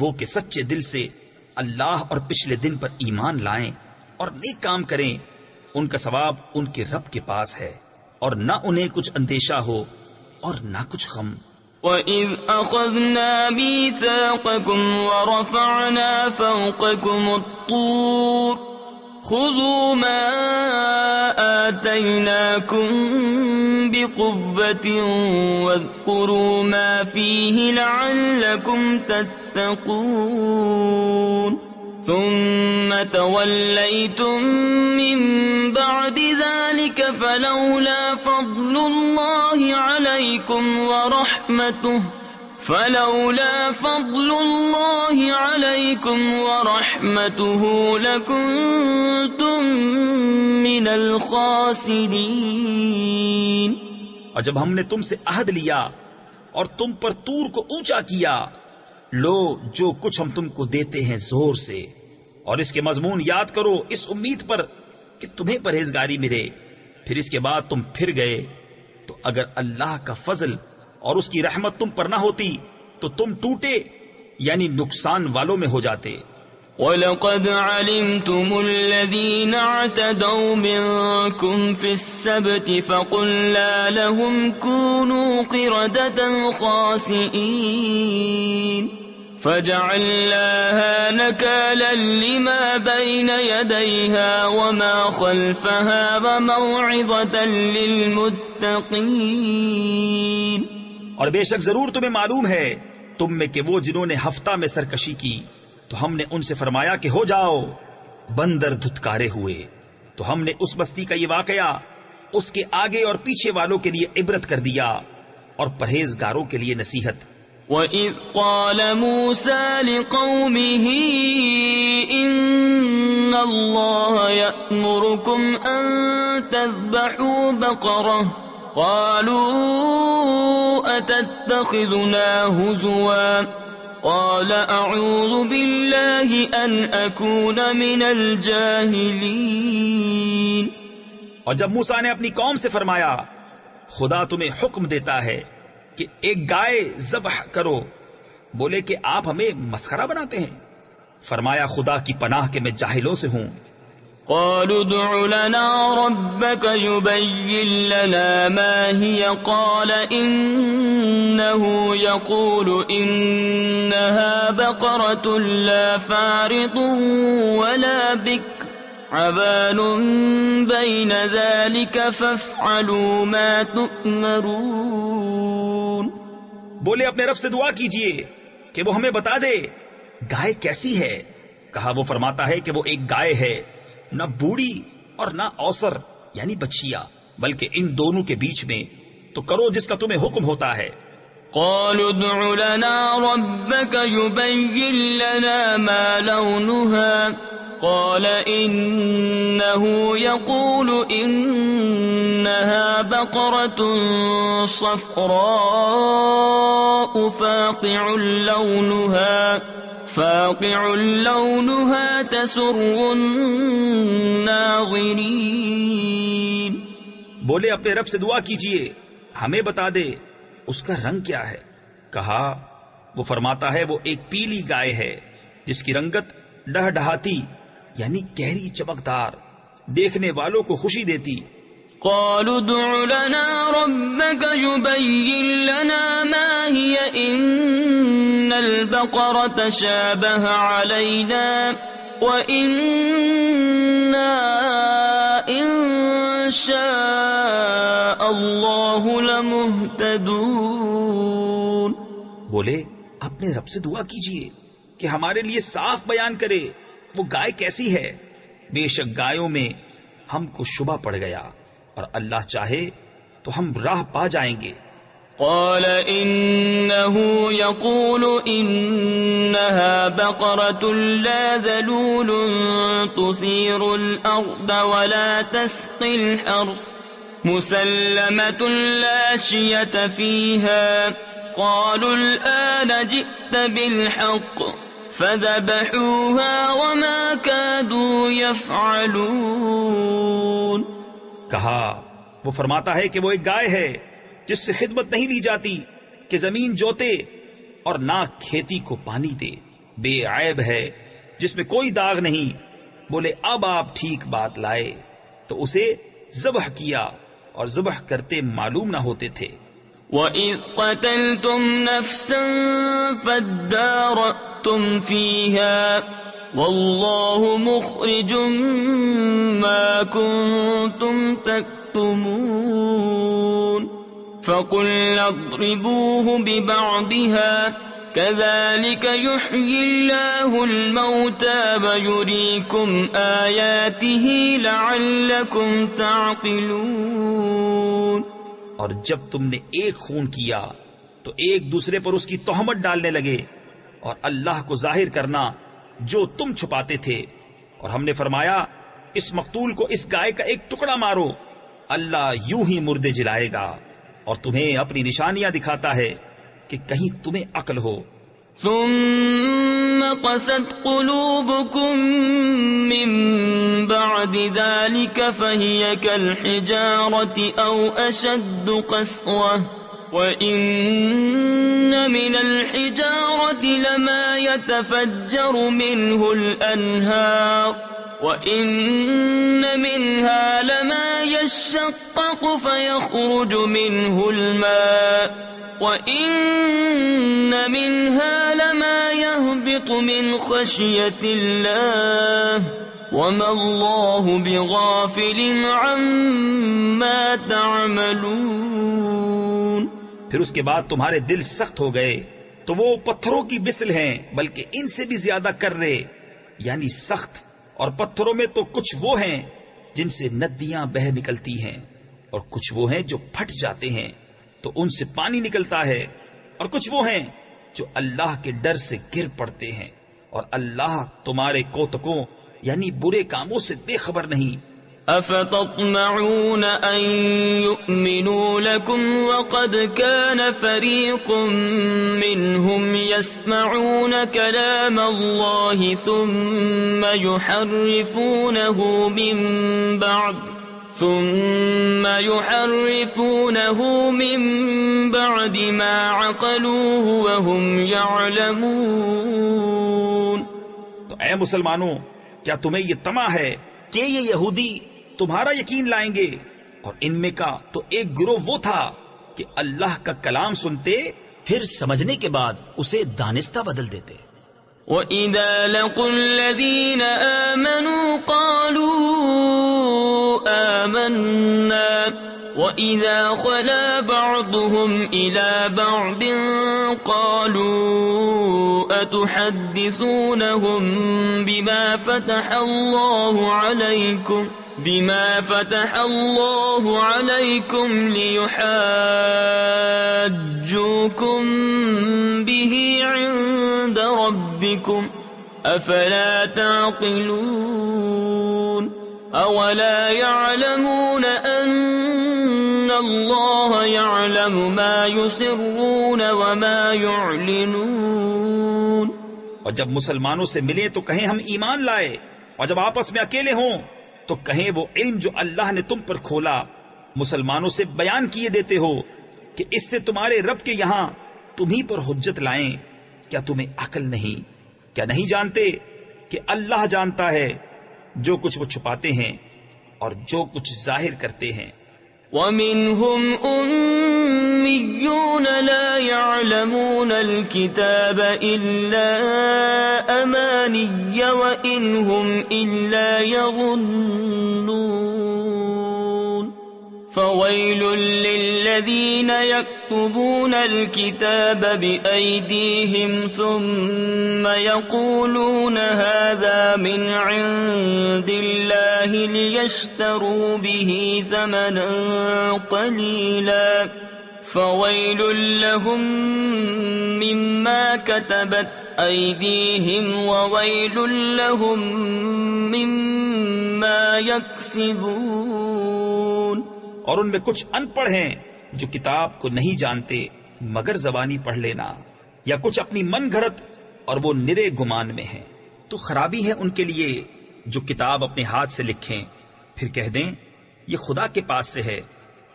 وہ کہ سچے دل سے اللہ اور پچھلے دن پر ایمان لائیں اور نیک کام کریں، ان کا ثواب ان کے رب کے پاس ہے، اور نہ انہیں کچھ اندیشہ ہو اور نہ کچھ غم۔ وَإِذْ أَخَذْنَا مِيثَاقَكُمْ وَرَفَعْنَا فَوْقَكُمُ الطُّورَ خُذُوا مَا آتَيْنَاكُمْ بِقُوَّةٍ وَاذْكُرُوا مَا فِيهِ لَعَلَّكُمْ تَتَّقُونَ ثُمَّ تَوَلَّيْتُمْ مِنْ بَعْدِ ذَلِكَ فَلَوْلَا فَضْلُ اللَّهِ عَلَيْكُمْ وَرَحْمَتُهُ لَكُنْتُمْ مِنَ الْخَاسِرِينَ۔ اور جب ہم نے تم سے عہد لیا اور تم پر طور کو اونچا کیا، لو جو کچھ ہم تم کو دیتے ہیں زور سے، اور اس کے مضمون یاد کرو اس امید پر کہ تمہیں پرہیزگاری ملے، پھر اس کے بعد تم پھر گئے، تو اگر اللہ کا فضل اور اس کی رحمت تم پر نہ ہوتی تو تم ٹوٹے یعنی نقصان والوں میں ہو جاتے۔ وَلَقَدْ عَلِمْتُمُ الَّذِينَ اعْتَدَوْا مِنْكُمْ فِي السَّبْتِ فَقُلْنَا لَهُمْ كُونُوا قِرَدَةً خَاسِئِينَ فَجَعَلْنَاهَا نَكَالًا لِمَا بَيْنَ يَدَيْهَا وَمَا خَلْفَهَا وَمَوْعِظَةً لِلْمُتَّقِينَ۔ اور بے شک ضرور تمہیں معلوم ہے تم میں کہ وہ جنہوں نے ہفتہ میں سرکشی کی تو ہم نے ان سے فرمایا کہ ہو جاؤ، بندر دھتکارے ہوئے، تو ہم نے اس بستی کا یہ واقعہ اس کے آگے اور پیچھے والوں کے لیے عبرت کر دیا اور پرہیزگاروں کے لیے نصیحت۔ وَإِذْ قَالَ مُوسَى لِقَوْمِهِ إِنَّ اللَّهَ يَأْمُرُكُمْ أَن تَذْبَحُوا بَقَرَةً قَالُوا أَتَتَّخِذُنَا هُزُوًا قَالَ أَعُوذُ بِاللَّهِ أَنْ أَكُونَ مِنَ الْجَاهِلِينَ۔ اور جب موسیٰ نے اپنی قوم سے فرمایا خدا تمہیں حکم دیتا ہے کہ ایک گائے ذبح کرو، بولے کہ آپ ہمیں مسخرہ بناتے ہیں؟ فرمایا خدا کی پناہ کہ میں جاہلوں سے ہوں۔ قالوا ادع لنا ربك يبين لنا ما هي قال إنه يقول إنها بقرة لا فارض ولا بكر عبان بين ذلك فافعلوا ما تؤمرون۔ بولے اپنے رب سے دعا کیجئے کہ وہ ہمیں بتا دے گائے کیسی ہے۔ کہا وہ فرماتا ہے کہ وہ ایک گائے ہے، نہ بوڑھی اور نہ اوسر یعنی بچھیا، بلکہ ان دونوں کے بیچ میں، تو کرو جس کا تمہیں حکم ہوتا ہے۔ قالوا ادع لنا ربك يبين لنا ما لونها قال إنه يقول إنها بقرة صفراء فاقع لونها تسر الناظرین۔ بولے اپنے رب سے دعا کیجئے ہمیں بتا دے اس کا رنگ کیا ہے۔ کہا وہ فرماتا ہے وہ ایک پیلی گائے ہے جس کی رنگت ڈہڈہاتی یعنی گہری چمکدار، دیکھنے والوں کو خوشی دیتی۔ قالوا ادع لنا ربك يبين لنا ما هي إن البقرة شابه علينا وإنا إن شاء الله لمهتدون۔ بولے اپنے رب سے دعا کیجئے کہ ہمارے لیے صاف بیان کرے وہ گائے کیسی ہے، بے شک گایوں میں ہم کو شبہ پڑ گیا اور اللہ چاہے تو ہم راہ پا جائیں گے۔ قال إنه يقول إنها بقرة لا ذلول تثير الأرض ولا تسقي الحرث مسلمة لا شية فيها قالوا الآن جئت بالحق فذبحوها وما كادوا يفعلون۔ کہا وہ فرماتا ہے کہ وہ ایک گائے ہے جس سے خدمت نہیں لی جاتی کہ زمین جوتے اور نہ کھیتی کو پانی دے، بے عیب ہے جس میں کوئی داغ نہیں۔ بولے اب آپ ٹھیک بات لائے تو اسے ذبح کیا اور ذبح کرتے معلوم نہ ہوتے تھے۔ وَإِذْ قَتَلْتُمْ نَفْسًا فَادَّارَأْتُمْ فِيهَا وَاللَّهُ مُخْرِجٌ مَا كُنْتُمْ تَكْتُمُونَ فَقُلْنَا اضْرِبُوهُ بِبَعْضِهَا كَذَلِكَ يُحْيِي اللَّهُ الْمَوْتَى وَيُرِيكُمْ آيَاتِهِ لَعَلَّكُمْ تَعْقِلُونَ۔ اور جب تم نے ایک خون کیا تو ایک دوسرے پر اس کی تہمت ڈالنے لگے اور اللہ کو ظاہر کرنا جو تم چھپاتے تھے، اور ہم نے فرمایا اس مقتول کو اس گائے کا ایک ٹکڑا مارو، اللہ یوں ہی مردے جلائے گا اور تمہیں اپنی نشانیاں دکھاتا ہے کہ کہیں تمہیں عقل ہو۔ ثم قست قلوبكم من بعد ذلك فهي كالحجارة أو أشد قسوة وإن من الحجارة لما يتفجر منه الأنهار وإن منها لما يشقق فيخرج منه الماء وَإِنَّ مِنْهَا لَمَا يَهْبِطُ مِنْ خَشْيَةِ اللَّهِ وَمَا اللَّهُ بِغَافِلٍ عَمَّا تَعْمَلُونَ۔ پھر اس کے بعد تمہارے دل سخت ہو گئے تو وہ پتھروں کی مثل ہیں بلکہ ان سے بھی زیادہ کرے یعنی سخت، اور پتھروں میں تو کچھ وہ ہیں جن سے ندیاں بہہ نکلتی ہیں اور کچھ وہ ہیں جو پھٹ جاتے ہیں تو ان سے پانی نکلتا ہے، اور کچھ وہ ہیں جو اللہ کے ڈر سے گر پڑتے ہیں، اور اللہ تمہارے کوتکوں یعنی برے کاموں سے بے خبر نہیں۔ أفتطمعون أن يؤمنوا لكم وقد كان فريق منهم يسمعون كلام الله ثم ثم يحرفونه من بعد ما عقلوه وهم يعلمون۔ تو اے مسلمانوں، کیا تمہیں یہ طمع ہے کہ یہ یہودی تمہارا یقین لائیں گے؟ اور ان میں کا تو ایک گروہ وہ تھا کہ اللہ کا کلام سنتے پھر سمجھنے کے بعد اسے دانستہ بدل دیتے۔ وَإِذَا لَقُوا الَّذِينَ آمَنُوا قَالُوا آمَنَّا وَإِذَا خَلَا بَعْضُهُمْ إِلَى بَعْضٍ قَالُوا أَتُحَدِّثُونَهُم بِمَا فَتَحَ اللَّهُ عَلَيْكُمْ لِيُحَاجُّوكُم بِهِ عِندَ رَبِّكُمْ أَفَلَا تَعْقِلُونَ أَوَلَا يَعْلَمُونَ أَنَّ اللَّهَ يَعْلَمُ مَا يُسِرُّونَ وَمَا يُعْلِنُونَ۔ اور جب مسلمانوں سے ملیں تو کہیں ہم ایمان لائے، اور جب آپس میں اکیلے ہوں تو کہیں وہ علم جو اللہ نے تم پر کھولا مسلمانوں سے بیان کیے دیتے ہو کہ اس سے تمہارے رب کے یہاں تمہیں پر حجت لائیں۔ کیا تمہیں عقل نہیں؟ کیا نہیں جانتے کہ اللہ جانتا ہے جو کچھ وہ چھپاتے ہیں اور جو کچھ ظاہر کرتے ہیں۔ وَمِنْهُمْ أُمِّيُّونَ لَا يَعْلَمُونَ الْكِتَابَ إِلَّا أَمَانِيَّ وَإِنْ هُمْ إِلَّا يَظُنُّونَ فَوَيْلٌ لِّلَّذِينَ يَكْتُبُونَ الْكِتَابَ بِأَيْدِيهِمْ ثُمَّ يَقُولُونَ هَذَا مِنْ عِندِ اللَّهِ لِيَشْتَرُوا بِهِ ثَمَنًا قَلِيلًا فَوَيْلٌ لَّهُم مِّمَّا كَتَبَتْ أَيْدِيهِمْ وَوَيْلٌ لَّهُم مِّمَّا يَكْسِبُونَ۔ اور ان میں کچھ ان پڑھ ہیں جو کتاب کو نہیں جانتے مگر زبانی پڑھ لینا، یا کچھ اپنی من گھڑت اور وہ نرے گمان میں ہیں۔ تو خرابی ہے ان کے لیے جو کتاب اپنے ہاتھ سے لکھیں پھر کہہ دیں یہ خدا کے پاس سے ہے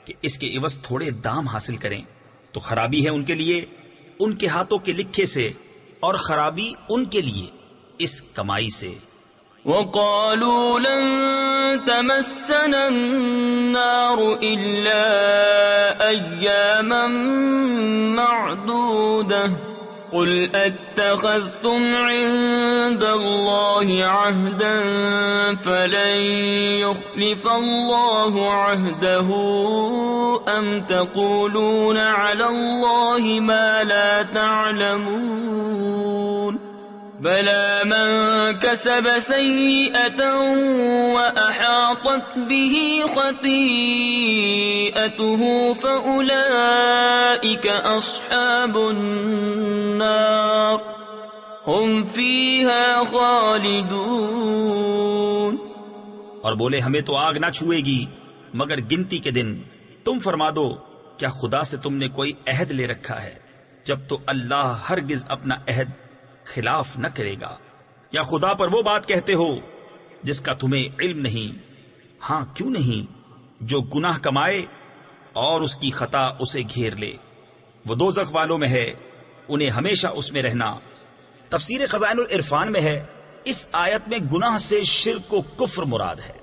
کہ اس کے عوض تھوڑے دام حاصل کریں۔ تو خرابی ہے ان کے لیے ان کے ہاتھوں کے لکھے سے، اور خرابی ان کے لیے اس کمائی سے۔ وَقَالُوا لَن تَمَسَّنَا النَّارُ إِلَّا أَيَّامًا مَّعْدُودَةً قُلْ أَتَّخَذْتُمْ عِندَ اللَّهِ عَهْدًا فَلَن يُخْلِفَ اللَّهُ عَهْدَهُ أَمْ تَقُولُونَ عَلَى اللَّهِ مَا لَا تَعْلَمُونَ بَلَىٰ مَن كَسَبَ سَيِّئَةً وَأَحَاطَتْ بِهِ خَطِيئَتُهُ فَأُولَٰئِكَ أَصْحَابُ النَّارِ هُمْ فِيهَا خَالِدُونَ۔ اور بولے ہمیں تو آگ نہ چھوئے گی مگر گنتی کے دن۔ تم فرما دو کیا خدا سے تم نے کوئی عہد لے رکھا ہے؟ جب تو اللہ ہرگز اپنا عہد خلاف نہ کرے گا۔ یا خدا پر وہ بات کہتے ہو جس کا تمہیں علم نہیں؟ ہاں کیوں نہیں، جو گناہ کمائے اور اس کی خطا اسے گھیر لے، وہ دوزخ والوں میں ہے، انہیں ہمیشہ اس میں رہنا۔ تفسیر خزائن العرفان میں ہے اس آیت میں گناہ سے شرک و کفر مراد ہے۔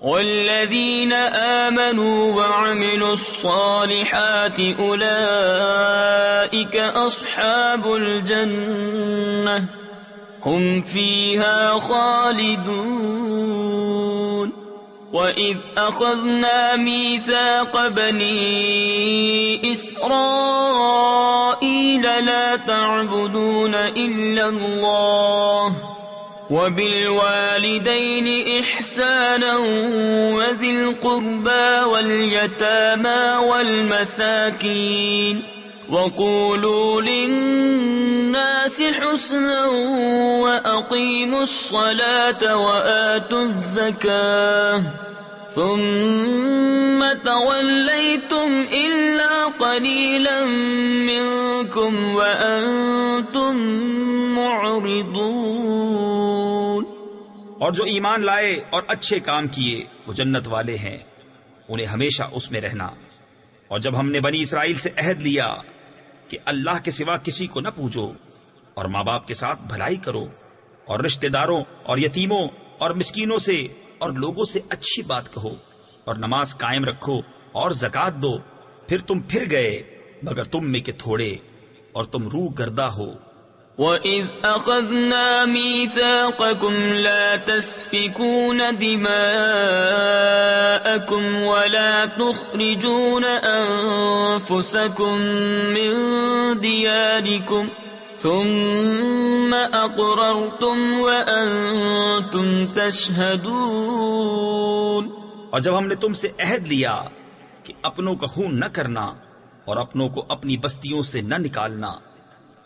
والذین آمنوا وعملوا الصالحات اولئک اصحاب الجنہ هم فیہا خالدون۔ وَإِذْ أَخَذْنَا مِيثَاقَ بَنِي إِسْرَائِيلَ لَا تَعْبُدُونَ إِلَّا اللَّهَ وَبِالْوَالِدَيْنِ إِحْسَانًا وَذِي الْقُرْبَى وَالْيَتَامَى وَالْمَسَاكِينِ وَقُولُوا لِلنَّاسِ حُسْنًا وَأَقِيمُوا الصَّلَاةَ وَآتُوا الزَّكَاةَ ثُمَّ تَوَلَّيْتُمْ إِلَّا قَلِيلًا مِّنكُمْ وَأَنتُم مُّعْرِضُونَ۔ اور جو ایمان لائے اور اچھے کام کیے وہ جنت والے ہیں، انہیں ہمیشہ اس میں رہنا۔ اور جب ہم نے بنی اسرائیل سے عہد لیا کہ اللہ کے سوا کسی کو نہ پوجو اور ماں باپ کے ساتھ بھلائی کرو اور رشتہ داروں اور یتیموں اور مسکینوں سے اور لوگوں سے اچھی بات کہو اور نماز قائم رکھو اور زکوٰۃ دو، پھر تم پھر گئے مگر تم میں کے تھوڑے اور تم روح گردہ ہو۔ وَإِذْ أَخَذْنَا مِيثَاقَكُمْ لَا تَسْفِكُونَ دِمَاءَكُمْ وَلَا تُخْرِجُونَ أَنفُسَكُمْ مِنْ دِيَارِكُمْ ثُمَّ أَقْرَرْتُمْ وَأَنْتُمْ تَشْهَدُونَ۔ اور جب ہم نے تم سے عہد لیا کہ اپنوں کا خون نہ کرنا اور اپنوں کو اپنی بستیوں سے نہ نکالنا،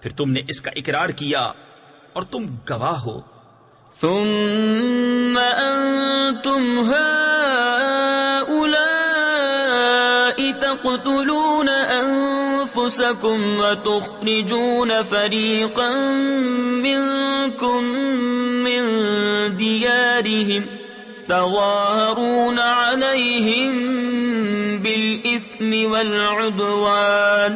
پھر تم نے اس کا اقرار کیا اور تم گواہ ہو۔ ثم أنتم هؤلاء تقتلون أنفسكم وتخرجون فريقا منكم من ديارهم تظاهرون عليهم بالإثم والعدوان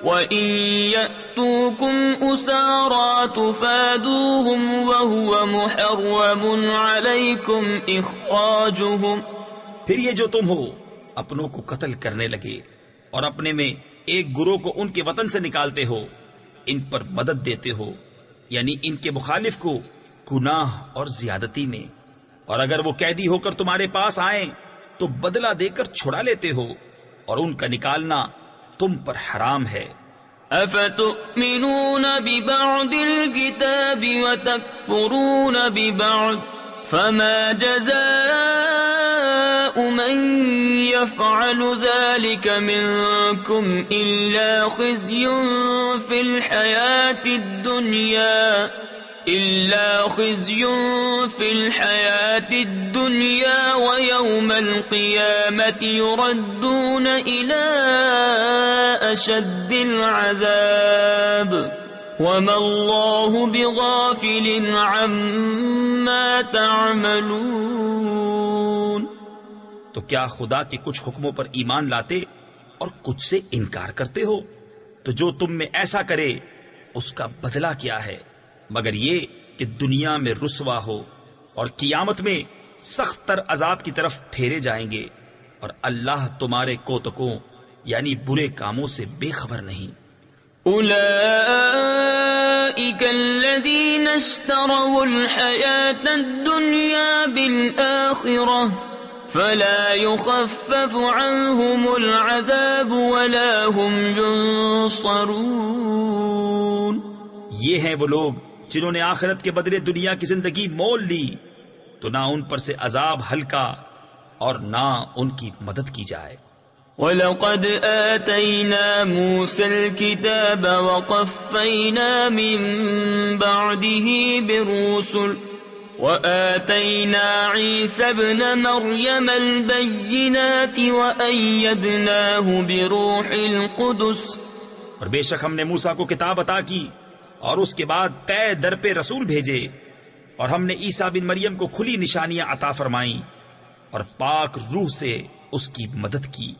وَإِن يَأْتُوكُمْ أُسَارَىٰ تُفَادُوهُمْ وَهُوَ مُحَرَّمٌ عَلَيْكُمْ إِخْرَاجُهُمْ۔ پھر یہ جو تم ہو اپنوں کو قتل کرنے لگے اور اپنے میں ایک گروہ کو ان کے وطن سے نکالتے ہو، ان پر مدد دیتے ہو، یعنی ان کے مخالف کو گناہ اور زیادتی میں، اور اگر وہ قیدی ہو کر تمہارے پاس آئیں تو بدلہ دے کر چھڑا لیتے ہو، اور ان کا نکالنا تم پر حرام ہے۔ أَفَتُؤْمِنُونَ بِبَعْضِ الْكِتَابِ وَتَكْفُرُونَ بِبَعْضٍ فَمَا جَزَاءُ مَن يَفْعَلُ ذَلِكَ مِنكُمْ إِلَّا خِزْيٌ فِي الْحَيَاةِ الدُّنْيَا وَيَوْمَ الْقِيَامَةِ يُرَدُّونَ إِلَىٰ أَشَدِّ الْعَذَابِ وَمَا اللَّهُ بِغَافِلٍ عَمَّا تَعْمَلُونَ۔ تو کیا خدا کے کچھ حکموں پر ایمان لاتے اور کچھ سے انکار کرتے ہو؟ تو جو تم میں ایسا کرے اس کا بدلہ کیا ہے مگر یہ کہ دنیا میں رسوا ہو اور قیامت میں سخت تر عذاب کی طرف پھیرے جائیں گے، اور اللہ تمہارے کوتکوں یعنی برے کاموں سے بے خبر نہیں۔ أولئك الذين اشتروا الحياة الدنيا بالآخرة فلا يخفف عنهم العذاب ولا هم ينصرون۔ یہ ہیں وہ لوگ جنہوں نے آخرت کے بدلے دنیا کی زندگی مول لی، تو نہ ان پر سے عذاب ہلکا اور نہ ان کی مدد کی جائے۔ وَلَقَدْ آتَيْنَا مُوسَى الْكِتَابَ وَقَفَّيْنَا مِن بَعْدِهِ بِالرُّسُلِ وَآتَيْنَا عِيسَى ابْنَ مَرْيَمَ الْبَيِّنَاتِ وَأَيَّدْنَاهُ بِرُوحِ الْقُدُسِ۔ اور بے شک ہم نے موسیٰ کو کتاب عطا کی اور اس کے بعد پے در پہ رسول بھیجے، اور ہم نے عیسیٰ بن مریم کو کھلی نشانیاں عطا فرمائیں اور پاک روح سے اس کی مدد کی۔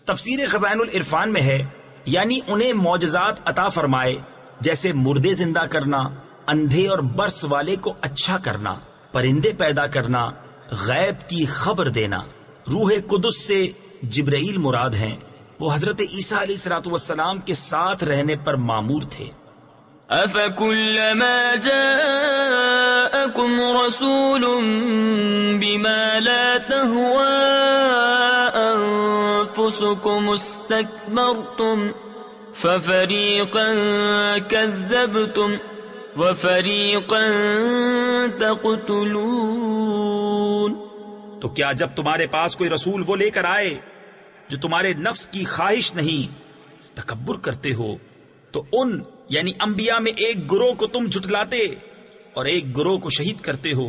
تفسیر خزائن العرفان میں ہے یعنی انہیں معجزات عطا فرمائے، جیسے مردے زندہ کرنا، اندھے اور برس والے کو اچھا کرنا، پرندے پیدا کرنا، غیب کی خبر دینا۔ روح قدس سے جبرائیل مراد ہیں، وہ حضرت عیسیٰ علیہ الصلوۃ والسلام کے ساتھ رہنے پر مامور تھے۔ أَفَكُلَّمَا جَاءَكُمْ رَسُولٌ بِمَا لَا تَهْوَىٰ أَنفُسُكُمُ اسْتَكْبَرْتُمْ فَفَرِيقًا كَذَّبْتُمْ وَفَرِيقًا تَقْتُلُونَ۔ تو کیا جب تمہارے پاس کوئی رسول وہ لے کر آئے جو تمہارے نفس کی خواہش نہیں تکبر کرتے ہو، تو ان یعنی انبیاء میں ایک گروہ کو تم جھٹلاتے اور ایک گروہ کو شہید کرتے ہو۔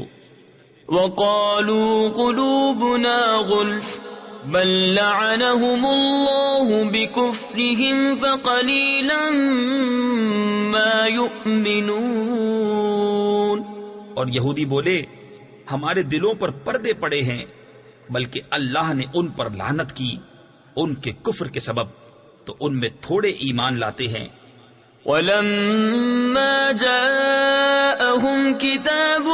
وَقَالُوا قُلُوبُنَا غُلْفٌ بَل لَّعَنَهُمُ اللَّهُ بِكُفْرِهِمْ فَقَلِيلًا مَّا يُؤْمِنُونَ۔ اور یہودی بولے ہمارے دلوں پر پردے پڑے ہیں، بلکہ اللہ نے ان پر لعنت کی ان کے کفر کے سبب، تو ان میں تھوڑے ایمان لاتے ہیں۔ وَلَمَّا جَاءَهُمْ كِتَابٌ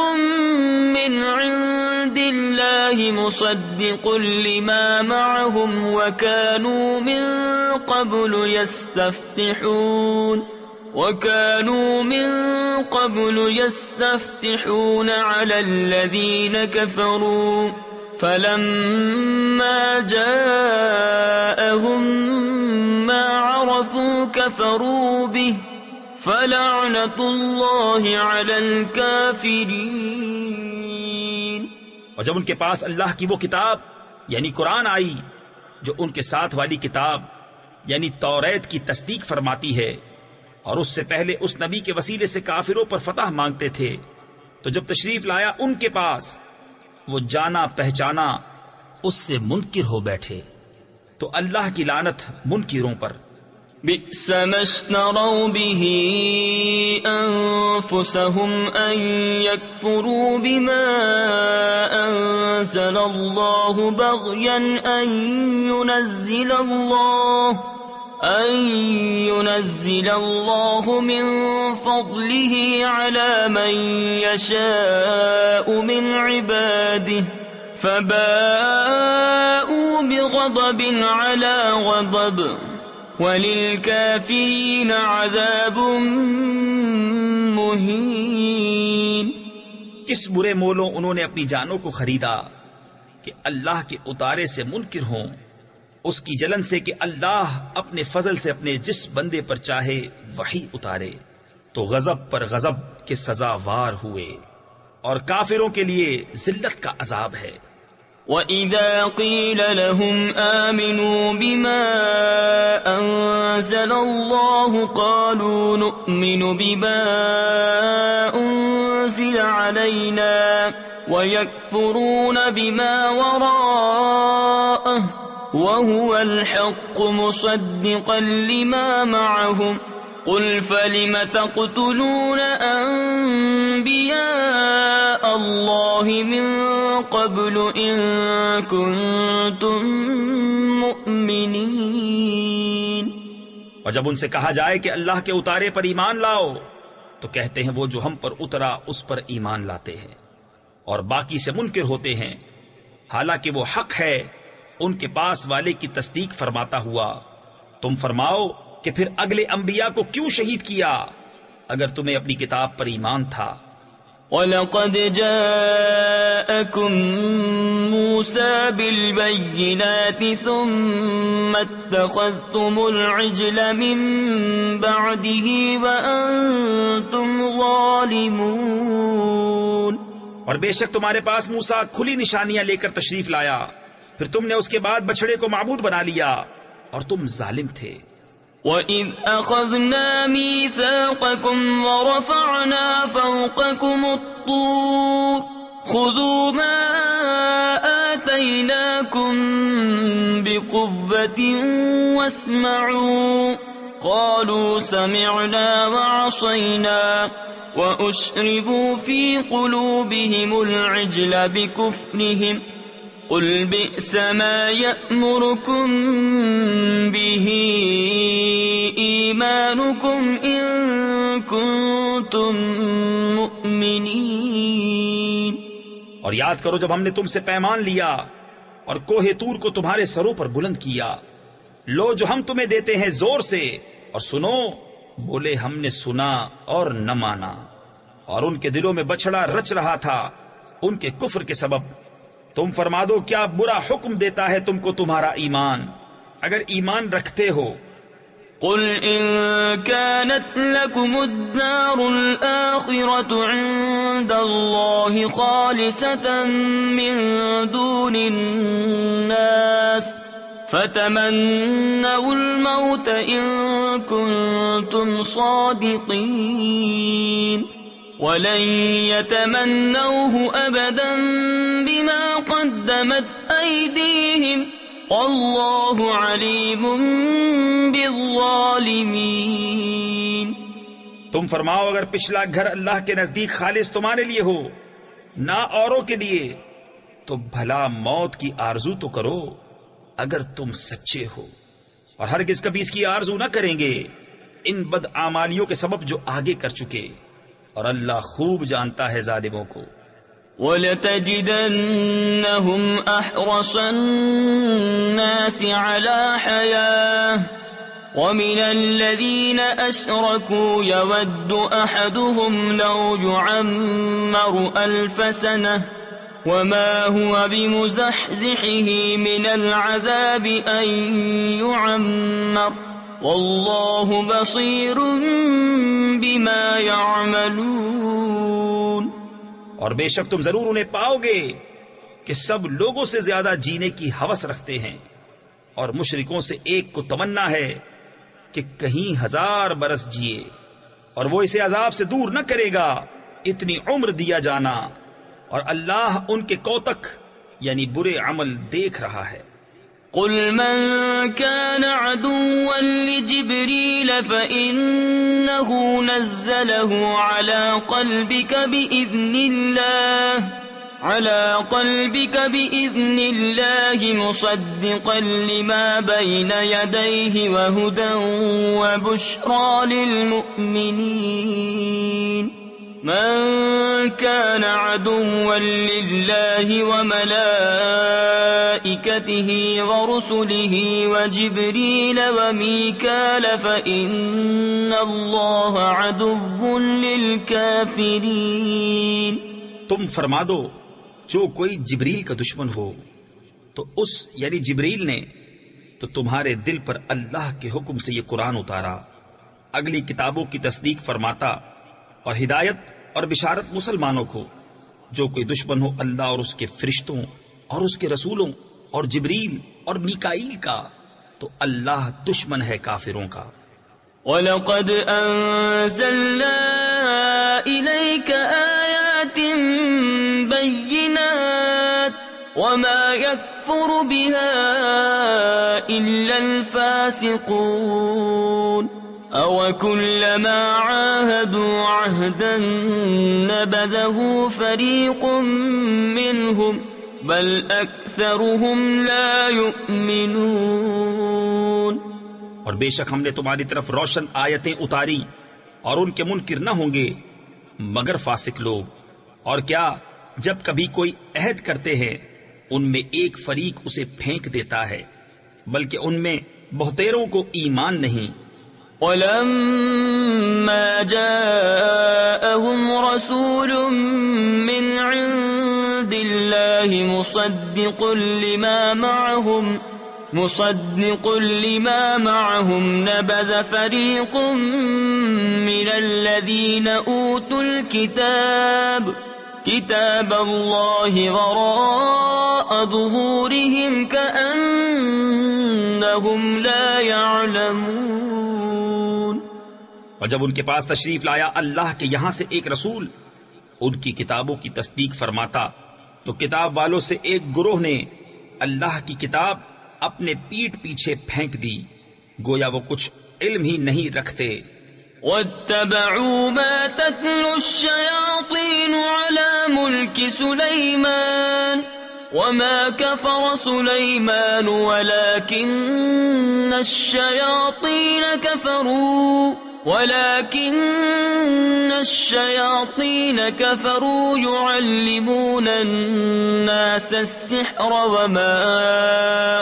مِّنْ عِندِ اللَّهِ مُصَدِّقٌ لِمَا مَعَهُمْ وَكَانُوا مِن قَبْلُ يَسْتَفْتِحُونَ عَلَى الَّذِينَ كَفَرُوا فَلَمَّا جَاءَهُم مَّا عَرَفُوا كَفَرُوا بِهِ فَلَعْنَةُ اللَّهِ عَلَى الْكَافِرِينَ۔ اور جب ان کے پاس اللہ کی وہ کتاب یعنی قرآن آئی جو ان کے ساتھ والی کتاب یعنی توریت کی تصدیق فرماتی ہے، اور اس سے پہلے اس نبی کے وسیلے سے کافروں پر فتح مانگتے تھے، تو جب تشریف لایا ان کے پاس وہ جانا پہچانا اس سے منکر ہو بیٹھے، تو اللہ کی لعنت منکروں پر۔ بئس ما اشتروا به أنفسهم أن يكفروا بما أنزل الله بغيا أن ينزل الله من فضله على من يشاء من عباده فباءوا بغضب على غضب وَلِلْكَافِرِينَ عَذَابٌ مُّهِينٌ۔ کس برے مولوں انہوں نے اپنی جانوں کو خریدا کہ اللہ کے اتارے سے منکر ہوں، اس کی جلن سے کہ اللہ اپنے فضل سے اپنے جس بندے پر چاہے وحی اتارے، تو غضب پر غضب کے سزاوار ہوئے، اور کافروں کے لیے ذلت کا عذاب ہے۔ وَإِذَا قِيلَ لَهُمْ آمِنُوا بِمَا أَنزَلَ اللَّهُ قَالُوا نُؤْمِنُ بِمَا أُنزِلَ عَلَيْنَا وَيَكْفُرُونَ بِمَا وَرَاءَهُ وَهُوَ الْحَقُّ مُصَدِّقًا لِمَا مَعَهُمْ قُلْ فَلِمَ تَقْتُلُونَ أَنبِيَاءَ اللَّهِ مِن قَبْلُ إِن كُنتُم مُّؤْمِنِينَ۔ اور جب ان سے کہا جائے کہ اللہ کے اتارے پر ایمان لاؤ، تو کہتے ہیں وہ جو ہم پر اترا اس پر ایمان لاتے ہیں، اور باقی سے منکر ہوتے ہیں، حالانکہ وہ حق ہے ان کے پاس والے کی تصدیق فرماتا ہوا۔ تم فرماؤ کہ پھر اگلے انبیاء کو کیوں شہید کیا اگر تمہیں اپنی کتاب پر ایمان تھا؟ وَلَقَدْ جَاءَكُم مُوسَى بِالْبَيِّنَاتِ ثُمَّ اتَّخَذْتُمُ الْعِجْلَ مِن بَعْدِهِ وَأَنتُمْ ظَالِمُونَ۔ اور بے شک تمہارے پاس موسیٰ کھلی نشانیاں لے کر تشریف لایا، پھر تم نے اس کے بعد بچڑے کو معبود بنا لیا اور تم ظالم تھے۔ وَإِذْ أَخَذْنَا مِيثَاقَكُمْ وَرَفَعْنَا فَوْقَكُمُ الطُّورَ خُذُوا مَا آتَيْنَاكُمْ بِقُوَّةٍ وَاسْمَعُوا قَالُوا سَمِعْنَا وَعَصَيْنَا وَأُشْرِبُوا فِي قُلُوبِهِمُ الْعِجْلَ بِكُفْرِهِمْ قُلْ بِئْسَ مَا يَأْمُرُكُمْ بِهِ إِيمَانُكُمْ إِن كُنتُم مُّؤْمِنِينَ۔ اور یاد کرو جب ہم نے تم سے پیمان لیا اور کوہ طور کو تمہارے سروں پر بلند کیا، لو جو ہم تمہیں دیتے ہیں زور سے اور سنو، بولے ہم نے سنا اور نہ مانا، اور ان کے دلوں میں بچھڑا رچ رہا تھا ان کے کفر کے سبب۔ تم فرما دو کیا برا حکم دیتا ہے تم کو تمہارا ایمان اگر ایمان رکھتے ہو؟ قل إن كانت لكم الدار الآخرة عند الله خالصة من دون الناس فتمنوا الموت إن كنتم صادقين ولن يتمنوه أبدا بما قدمت أيديهم واللہ علیم بالظالمین۔ تم فرماؤ اگر پچھلا گھر اللہ کے نزدیک خالص تمہارے لیے ہو، نہ اوروں کے لیے، تو بھلا موت کی آرزو تو کرو اگر تم سچے ہو، اور ہرگز کبھی اس کی آرزو نہ کریں گے ان بدعمالیوں کے سبب جو آگے کر چکے، اور اللہ خوب جانتا ہے ظالموں کو۔ وَلَتَجِدَنَّهُمْ أَحْرَصَ النَّاسِ عَلَى حَيَاةٍ وَمِنَ الَّذِينَ أَشْرَكُوا يَوَدُّ أَحَدُهُمْ لَوْ يُعَمَّرُ أَلْفَ سَنَةٍ وَمَا هُوَ بِمُزَحْزِحِهِ مِنَ الْعَذَابِ أَن يُعَمَّرَ وَاللَّهُ بَصِيرٌ بِمَا يَعْمَلُونَ۔ اور بے شک تم ضرور انہیں پاؤ گے کہ سب لوگوں سے زیادہ جینے کی ہوس رکھتے ہیں، اور مشرکوں سے ایک کو تمنا ہے کہ کہیں 1000 برس جیے، اور وہ اسے عذاب سے دور نہ کرے گا اتنی عمر دیا جانا، اور اللہ ان کے کوتک یعنی برے عمل دیکھ رہا ہے۔ قل من كان عدوا لجبريل فإنه نزله على قلبك بإذن الله مصدقا لما بين يديه وهدى وبشرى للمؤمنين من كان عدوا لله وملائكته ورسله وجبريل وميكال فإن الله عدو للكافرين۔ تم فرما دو جو کوئی جبریل کا دشمن ہو تو اس یعنی جبریل نے تو تمہارے دل پر اللہ کے حکم سے یہ قرآن اتارا، اگلی کتابوں کی تصدیق فرماتا اور ہدایت اور بشارت مسلمانوں کو۔ جو کوئی دشمن ہو اللہ اور اس کے فرشتوں اور اس کے رسولوں اور جبریل اور میکائیل کا تو اللہ دشمن ہے کافروں کا۔ وَلَقَدْ أَنزَلْنَا إِلَيْكَ آيَاتٍ بَيِّنَاتٍ وَمَا يَكْفُرُ بِهَا إِلَّا الْفَاسِقُونَ أَوَكُلَّمَا عَاهَدُوا عَهْدًا نَبَذَهُ فَرِيقٌ مِّنْهُمْ بَلْ أَكْثَرُهُمْ لَا يُؤْمِنُونَ۔ اور بے شک ہم نے تمہاری طرف روشن آیتیں اتاری اور ان کے منکر نہ ہوں گے مگر فاسق لوگ۔ اور کیا جب کبھی کوئی عہد کرتے ہیں ان میں ایک فریق اسے پھینک دیتا ہے، بلکہ ان میں بہتیروں کو ایمان نہیں۔ وَلَمَّا جَاءَهُمْ رَسُولٌ مِّنْ عِندِ اللَّهِ مُصَدِّقٌ لِمَا مَعَهُمْ نَبَذَ فَرِيقٌ مِّنَ الَّذِينَ أُوتُوا الْكِتَابَ كِتَابَ اللَّهِ وَرَاءَ ظُهُورِهِمْ كَأَنَّهُمْ لَا يَعْلَمُونَ۔ اور جب ان کے پاس تشریف لایا اللہ کے یہاں سے ایک رسول ان کی کتابوں کی تصدیق فرماتا تو کتاب والوں سے ایک گروہ نے اللہ کی کتاب اپنے پیٹھ پیچھے پھینک دی، گویا وہ کچھ علم ہی نہیں رکھتے۔ وَاتَّبَعُوا مَا تَتْلُو الشَّيَاطِينُ عَلَى مُلْكِ سُلَيْمَانَ وَمَا كَفَرَ سُلَيْمَانُ وَلَكِنَّ الشَّيَاطِينَ كَفَرُوا يُعَلِّمُونَ النَّاسَ السِّحْرَ وَمَا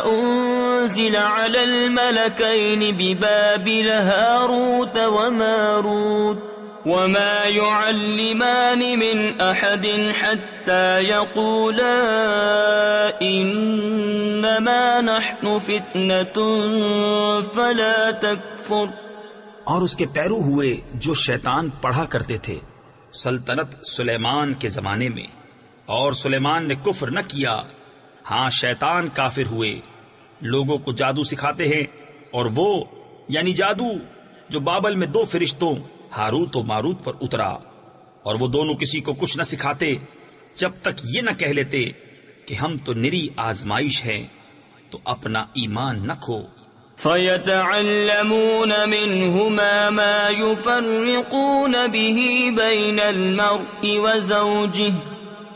أُنزِلَ عَلَى الْمَلَكَيْنِ بِبَابِلَ هَارُوتَ وَمَارُوتَ وَمَا يُعَلِّمَانِ مِنْ أَحَدٍ حَتَّى يَقُولَا إِنَّمَا نَحْنُ فِتْنَةٌ فَلَا تَكْفُرْ۔ اور اس کے پیرو ہوئے جو شیطان پڑھا کرتے تھے سلطنت سلیمان کے زمانے میں، اور سلیمان نے کفر نہ کیا، ہاں شیطان کافر ہوئے، لوگوں کو جادو سکھاتے ہیں، اور وہ یعنی جادو جو بابل میں 2 فرشتوں ہاروت و ماروت پر اترا، اور وہ دونوں کسی کو کچھ نہ سکھاتے جب تک یہ نہ کہہ لیتے کہ ہم تو نری آزمائش ہیں، تو اپنا ایمان نہ کھو۔ فَيَتَعَلَّمُونَ مِنْهُمَا مَا يُفَرِّقُونَ بِهِ بَيْنَ الْمَرْءِ وَزَوْجِهِ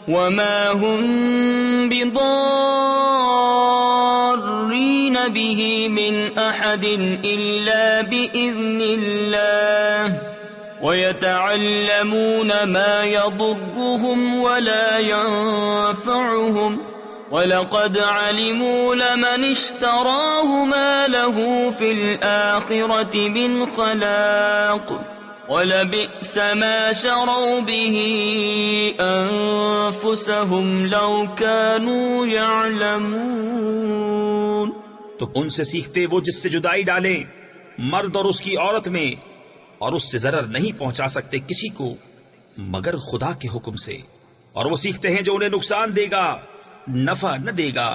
وما هم بضارين به من أحد إلا بإذن الله ويتعلمون ما يضرهم ولا ينفعهم وَلَقَدْ عَلِمُوا لَمَنِ اشْتَرَاهُ مَا لَهُ فِي الْآخِرَةِ مِنْ خَلَاقٍ وَلَبِئْسَ مَا شَرَوْا بِهِ أَنفُسَهُمْ لَوْ كَانُوا يَعْلَمُونَ۔ تو ان سے سیکھتے وہ جس سے جدائی ڈالیں مرد اور اس کی عورت میں، اور اس سے ضرر نہیں پہنچا سکتے کسی کو مگر خدا کے حکم سے، اور وہ سیکھتے ہیں جو انہیں نقصان دے گا نفع نہ دے گا۔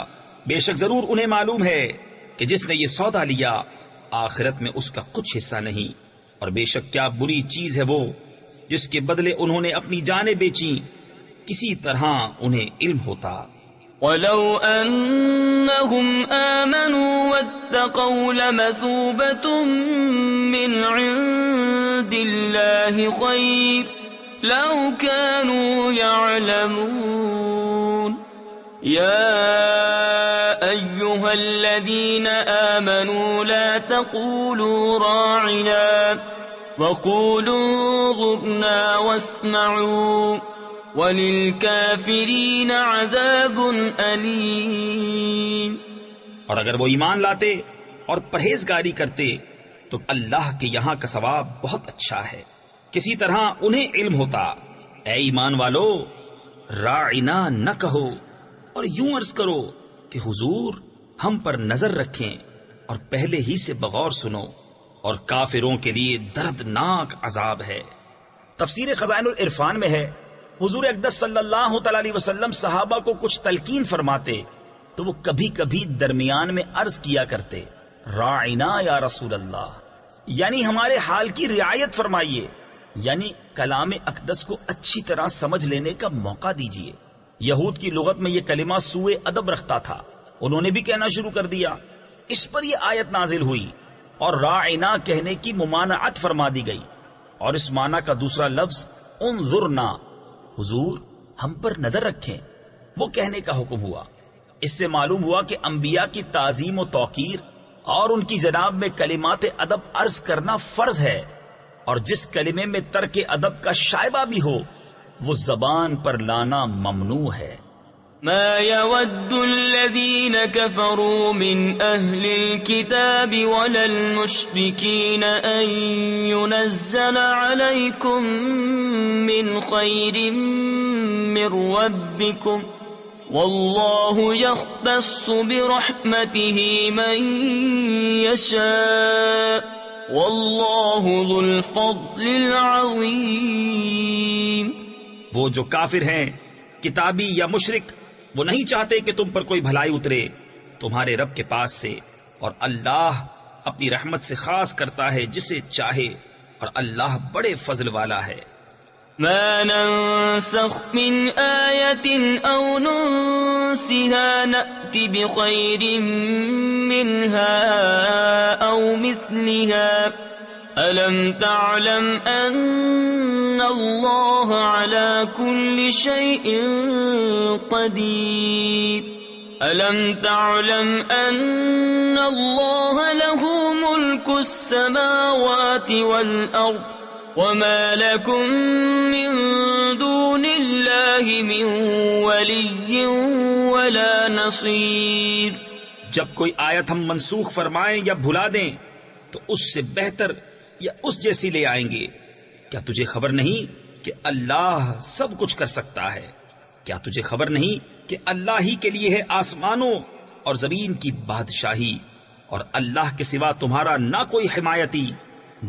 بے شک ضرور انہیں معلوم ہے کہ جس نے یہ سودا لیا آخرت میں اس کا کچھ حصہ نہیں، اور بے شک کیا بری چیز ہے وہ جس کے بدلے انہوں نے اپنی جانیں بیچیں، کسی طرح انہیں علم ہوتا۔ وَلَوْ أَنَّهُمْ آمَنُوا وَاتَّقَوْا لَمَثُوبَةٌ مِّنْ عِندِ اللَّهِ خَيْرٌ لَوْ كَانُوا يَعْلَمُونَ۔ يَا أَيُّهَا الَّذِينَ آمَنُوا لَا تَقُولُوا رَاعِنَا وَقُولُوا انظُرْنَا وَاسْمَعُوا وَلِلْكَافِرِينَ عَذَابٌ أَلِيمٌ۔ اور اگر وہ ایمان لاتے اور پرہیزگاری کرتے تو اللہ کے یہاں کا ثواب بہت اچھا ہے، کسی طرح انہیں علم ہوتا۔ اے ایمان والو، راعنا نہ کہو اور یوں عرض کرو کہ حضور ہم پر نظر رکھیں اور پہلے ہی سے بغور سنو، اور کافروں کے لیے دردناک عذاب ہے۔ تفسیر خزائن العرفان میں ہے حضور اقدس صلی اللہ تعالی علیہ وسلم صحابہ کو کچھ تلقین فرماتے تو وہ کبھی کبھی درمیان میں عرض کیا کرتے، راعنا یا رسول اللہ، یعنی ہمارے حال کی رعایت فرمائیے، یعنی کلام اقدس کو اچھی طرح سمجھ لینے کا موقع دیجیے۔ یہود کی لغت میں یہ کلمہ سوء ادب رکھتا تھا، انہوں نے بھی کہنا شروع کر دیا، اس پر یہ آیت نازل ہوئی اور راعنا کہنے کی ممانعت فرما دی گئی، اور اس معنی کا دوسرا لفظ انظرنا، حضور ہم پر نظر رکھیں، وہ کہنے کا حکم ہوا۔ اس سے معلوم ہوا کہ انبیاء کی تعظیم و توقیر اور ان کی جناب میں کلمات ادب عرض کرنا فرض ہے، اور جس کلمے میں ترک ادب کا شائبہ بھی ہو وہ زبان پر لانا ممنوع ہے۔ ما يود الذين كفروا من أهل الكتاب ولا المشركين أن ينزل عليكم من خير من ربكم والله يختص برحمته من يشاء والله ذو الفضل العظيم۔ وہ جو کافر ہیں کتابی یا مشرک، وہ نہیں چاہتے کہ تم پر کوئی بھلائی اترے تمہارے رب کے پاس سے، اور اللہ اپنی رحمت سے خاص کرتا ہے جسے چاہے، اور اللہ بڑے فضل والا ہے۔ ما ننسخ من آیت او ننسها نأت بخیر منها او مثلها ألم تعلم أن الله على كل شيء قدير ألم تعلم أن الله له ملك السماوات والأرض وما لكم من دون الله من ولي ولا نصير۔ جب کوئی آیت ہم منسوخ فرمائیں یا بھلا دیں تو اس سے بہتر یا اس جیسی لے آئیں گے۔ کیا تجھے خبر نہیں کہ اللہ سب کچھ کر سکتا ہے؟ کیا تجھے خبر نہیں کہ اللہ ہی کے لیے ہے آسمانوں اور زمین کی بادشاہی، اور اللہ کے سوا تمہارا نہ کوئی حمایتی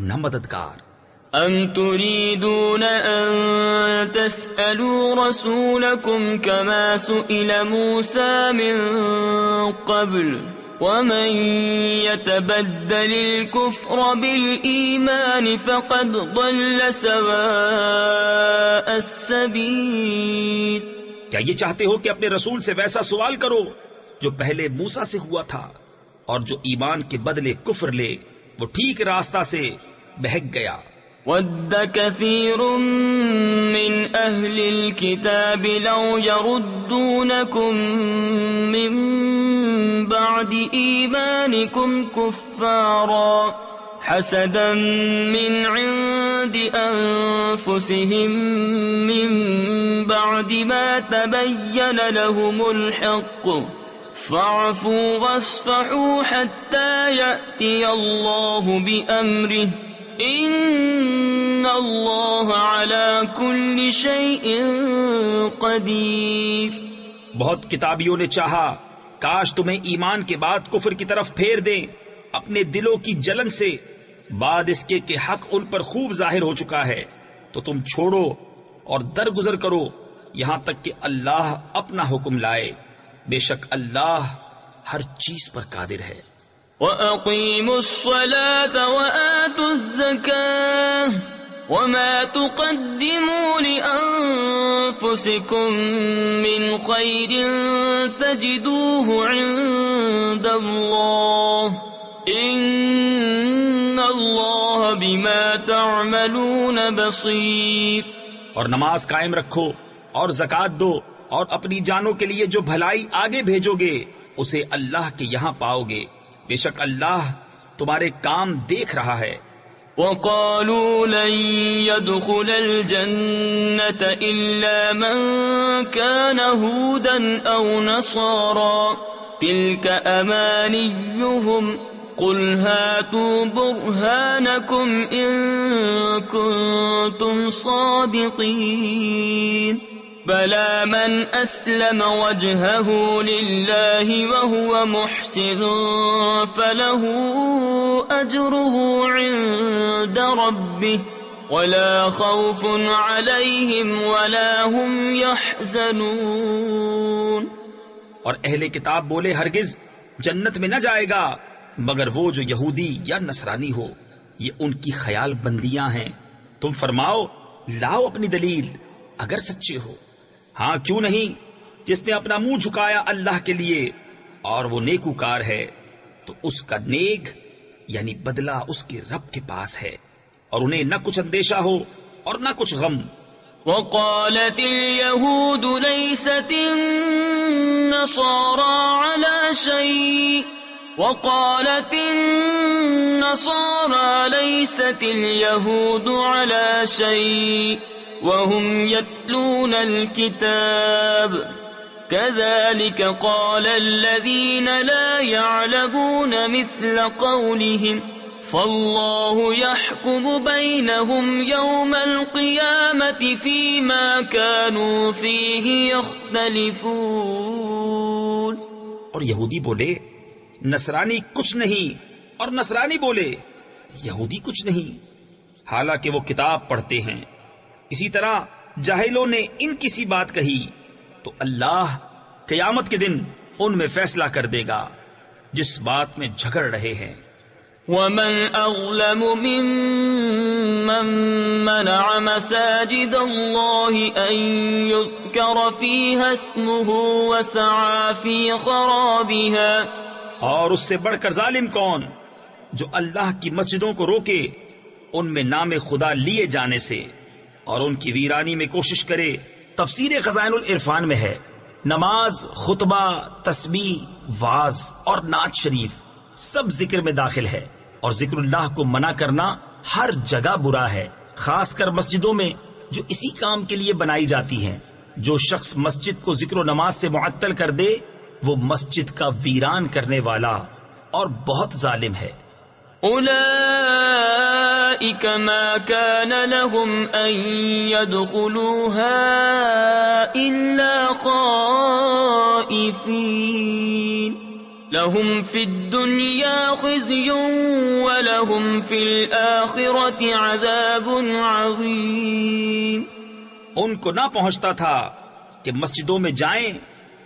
نہ مددگار۔ ام تريدون ان تسألوا رسولكم كما سئل موسى من قبل ومن يتبدل الكفر بالإيمان فقد ضل سواء السبيل۔ کیا یہ چاہتے ہو کہ اپنے رسول سے ویسا سوال کرو جو پہلے موسیٰ سے ہوا تھا، اور جو ایمان کے بدلے کفر لے وہ ٹھیک راستہ سے بہک گیا۔ وَدَّ كَثِيرٌ مِّنْ أَهْلِ الْكِتَابِ لَوْ يَرُدُّونَكُمْ مِنْ بَعْدِ إِيمَانِكُمْ كُفَّارًا حَسَدًا مِّنْ عِنْدِ أَنفُسِهِمْ مِنْ بَعْدِ مَا تَبَيَّنَ لَهُمُ الْحَقُّ فَاعْفُوا وَاصْفَحُوا حَتَّى يَأْتِيَ اللَّهُ بِأَمْرِهِ ان اللہ علی کل شیء قدیر۔ بہت کتابیوں نے چاہا کاش تمہیں ایمان کے بعد کفر کی طرف پھیر دیں اپنے دلوں کی جلن سے، بعد اس کے کہ حق ان پر خوب ظاہر ہو چکا ہے، تو تم چھوڑو اور درگزر کرو یہاں تک کہ اللہ اپنا حکم لائے، بے شک اللہ ہر چیز پر قادر ہے۔ وَأَقِيمُوا الصَّلَاةَ وَآتُوا الزَّكَاةَ وَمَا تُقَدِّمُوا لِأَنفُسِكُم مِّنْ خَيْرٍ تَجِدُوهُ عِندَ اللَّهِ إِنَّ اللَّهَ بِمَا تَعْمَلُونَ بَصِيرٌ۔ اور نماز قائم رکھو اور زکوٰۃ دو اور اپنی جانوں کے لیے جو بھلائی آگے بھیجو گے اسے اللہ کے یہاں پاؤ گے، بے شک اللہ تمہارے کام دیکھ رہا ہے۔ وَقَالُوا لَن يَدْخُلَ الْجَنَّةَ إِلَّا مَن كَانَ هُودًا أَوْ نَصَارَىٰ تِلْكَ أَمَانِيُّهُمْ قُلْ هَاتُوا بُرْهَانَكُمْ إِن كُنتُمْ صَادِقِينَ بَلَىٰ مَنْ أَسْلَمَ وَجْهَهُ لِلَّهِ وَهُوَ مُحْسِنٌ فَلَهُ أَجْرُهُ عِندَ رَبِّهِ وَلَا خَوْفٌ عَلَيْهِمْ وَلَا هُمْ يَحْزَنُونَ۔ اور اہل کتاب بولے ہرگز جنت میں نہ جائے گا مگر وہ جو یہودی یا نصرانی ہو، یہ ان کی خیال بندیاں ہیں، تم فرماؤ لاؤ اپنی دلیل اگر سچے ہو۔ ہاں کیوں نہیں، جس نے اپنا منہ جھکایا اللہ کے لیے اور وہ نیکوکار ہے تو اس کا نیک یعنی بدلہ اس کے رب کے پاس ہے، اور انہیں نہ کچھ اندیشہ ہو اور نہ کچھ غم۔ وقالت اليهود ليست النصارى على شيء وقالت النصارى ليست اليهود على شيء وهم يتلون الكتاب كذلك قال الذين لا يعلمون مثل قولهم فالله يحكم بينهم يوم القيامة فيما كانوا فيه يختلفون۔ اور یہودی بولے نصرانی کچھ نہیں، اور نصرانی بولے یہودی کچھ نہیں، حالانکہ وہ کتاب پڑھتے ہیں۔ اسی طرح جاہلوں نے ان کسی بات کہی تو اللہ قیامت کے دن ان میں فیصلہ کر دے گا جس بات میں جھگڑ رہے ہیں۔ وَمَنْ أَظْلَمُ مِمَّن مَّنَعَ مَسَاجِدَ اللَّهِ أَن يُذْكَرَ فِيهَا اسْمُهُ وَسَعَىٰ فِي خَرَابِهَا۔ اور اس سے بڑھ کر ظالم کون جو اللہ کی مسجدوں کو روکے ان میں نام خدا لیے جانے سے اور ان کی ویرانی میں کوشش کرے۔ تفسیر خزائن العرفان میں ہے نماز، خطبہ، تسبیح، واعظ اور نعت شریف سب ذکر میں داخل ہے، اور ذکر اللہ کو منع کرنا ہر جگہ برا ہے، خاص کر مسجدوں میں جو اسی کام کے لیے بنائی جاتی ہیں۔ جو شخص مسجد کو ذکر و نماز سے معطل کر دے وہ مسجد کا ویران کرنے والا اور بہت ظالم ہے۔ اولئک ما کان لهم ان يدخلوها الا خائفین لهم فی الدنیا خزی ولهم فی الآخرة عذاب عظیم۔ ان کو نہ پہنچتا تھا کہ مسجدوں میں جائیں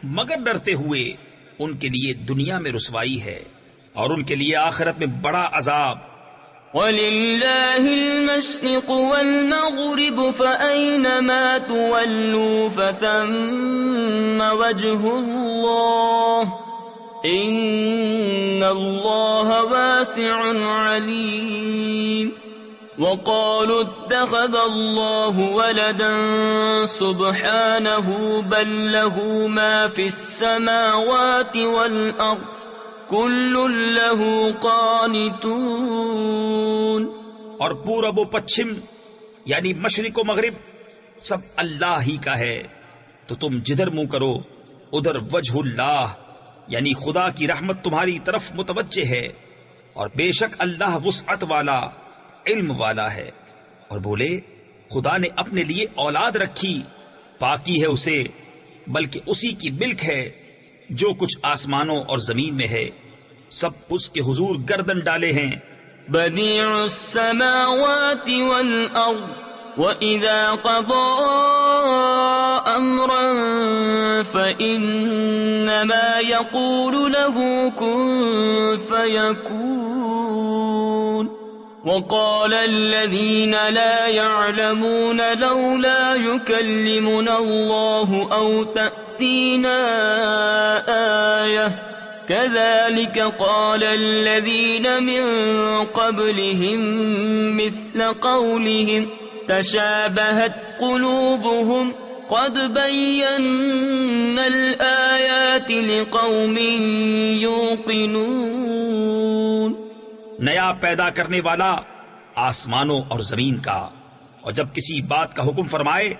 مگر ڈرتے ہوئے، ان کے لیے دنیا میں رسوائی ہے اور ان کے لیے آخرت میں بڑا عذاب۔ وَلِلَّهِ الْمَشْرِقُ وَالْمَغْرِبُ فَأَيْنَمَا تُوَلُّوا فَثَمَّ وَجْهُ اللَّهِ إِنَّ اللَّهَ وَاسِعٌ عَلِيمٌ۔ وقالوا اتخذ الله ولدا سبحانه بل له ما في السماوات والأرض كل له قانتون. اور پورب و پچھم یعنی مشرق و مغرب سب اللہ ہی کا ہے، تو تم جدھر منہ کرو ادھر وجہ اللہ یعنی خدا کی رحمت تمہاری طرف متوجہ ہے، اور بے شک اللہ وسعت والا علم والا ہے. اور بولے خدا نے اپنے لیے اولاد رکھی، پاکی ہے اسے، بلکہ اسی کی ملک ہے جو کچھ آسمانوں اور زمین میں ہے، سب اس کے حضور گردن ڈالے ہیں. بديع السماوات والأرض وإذا قضى أمرا فإنما يقول له كن فيكون. وقال الذين لا يعلمون لولا يكلمنا الله أو تأتينا آية كذلك قال الذين من قبلهم مثل قولهم تشابهت قلوبهم قد بينا الآيات لقوم يوقنون. نیا پیدا کرنے والا آسمانوں اور زمین کا، اور جب کسی بات کا حکم فرمائے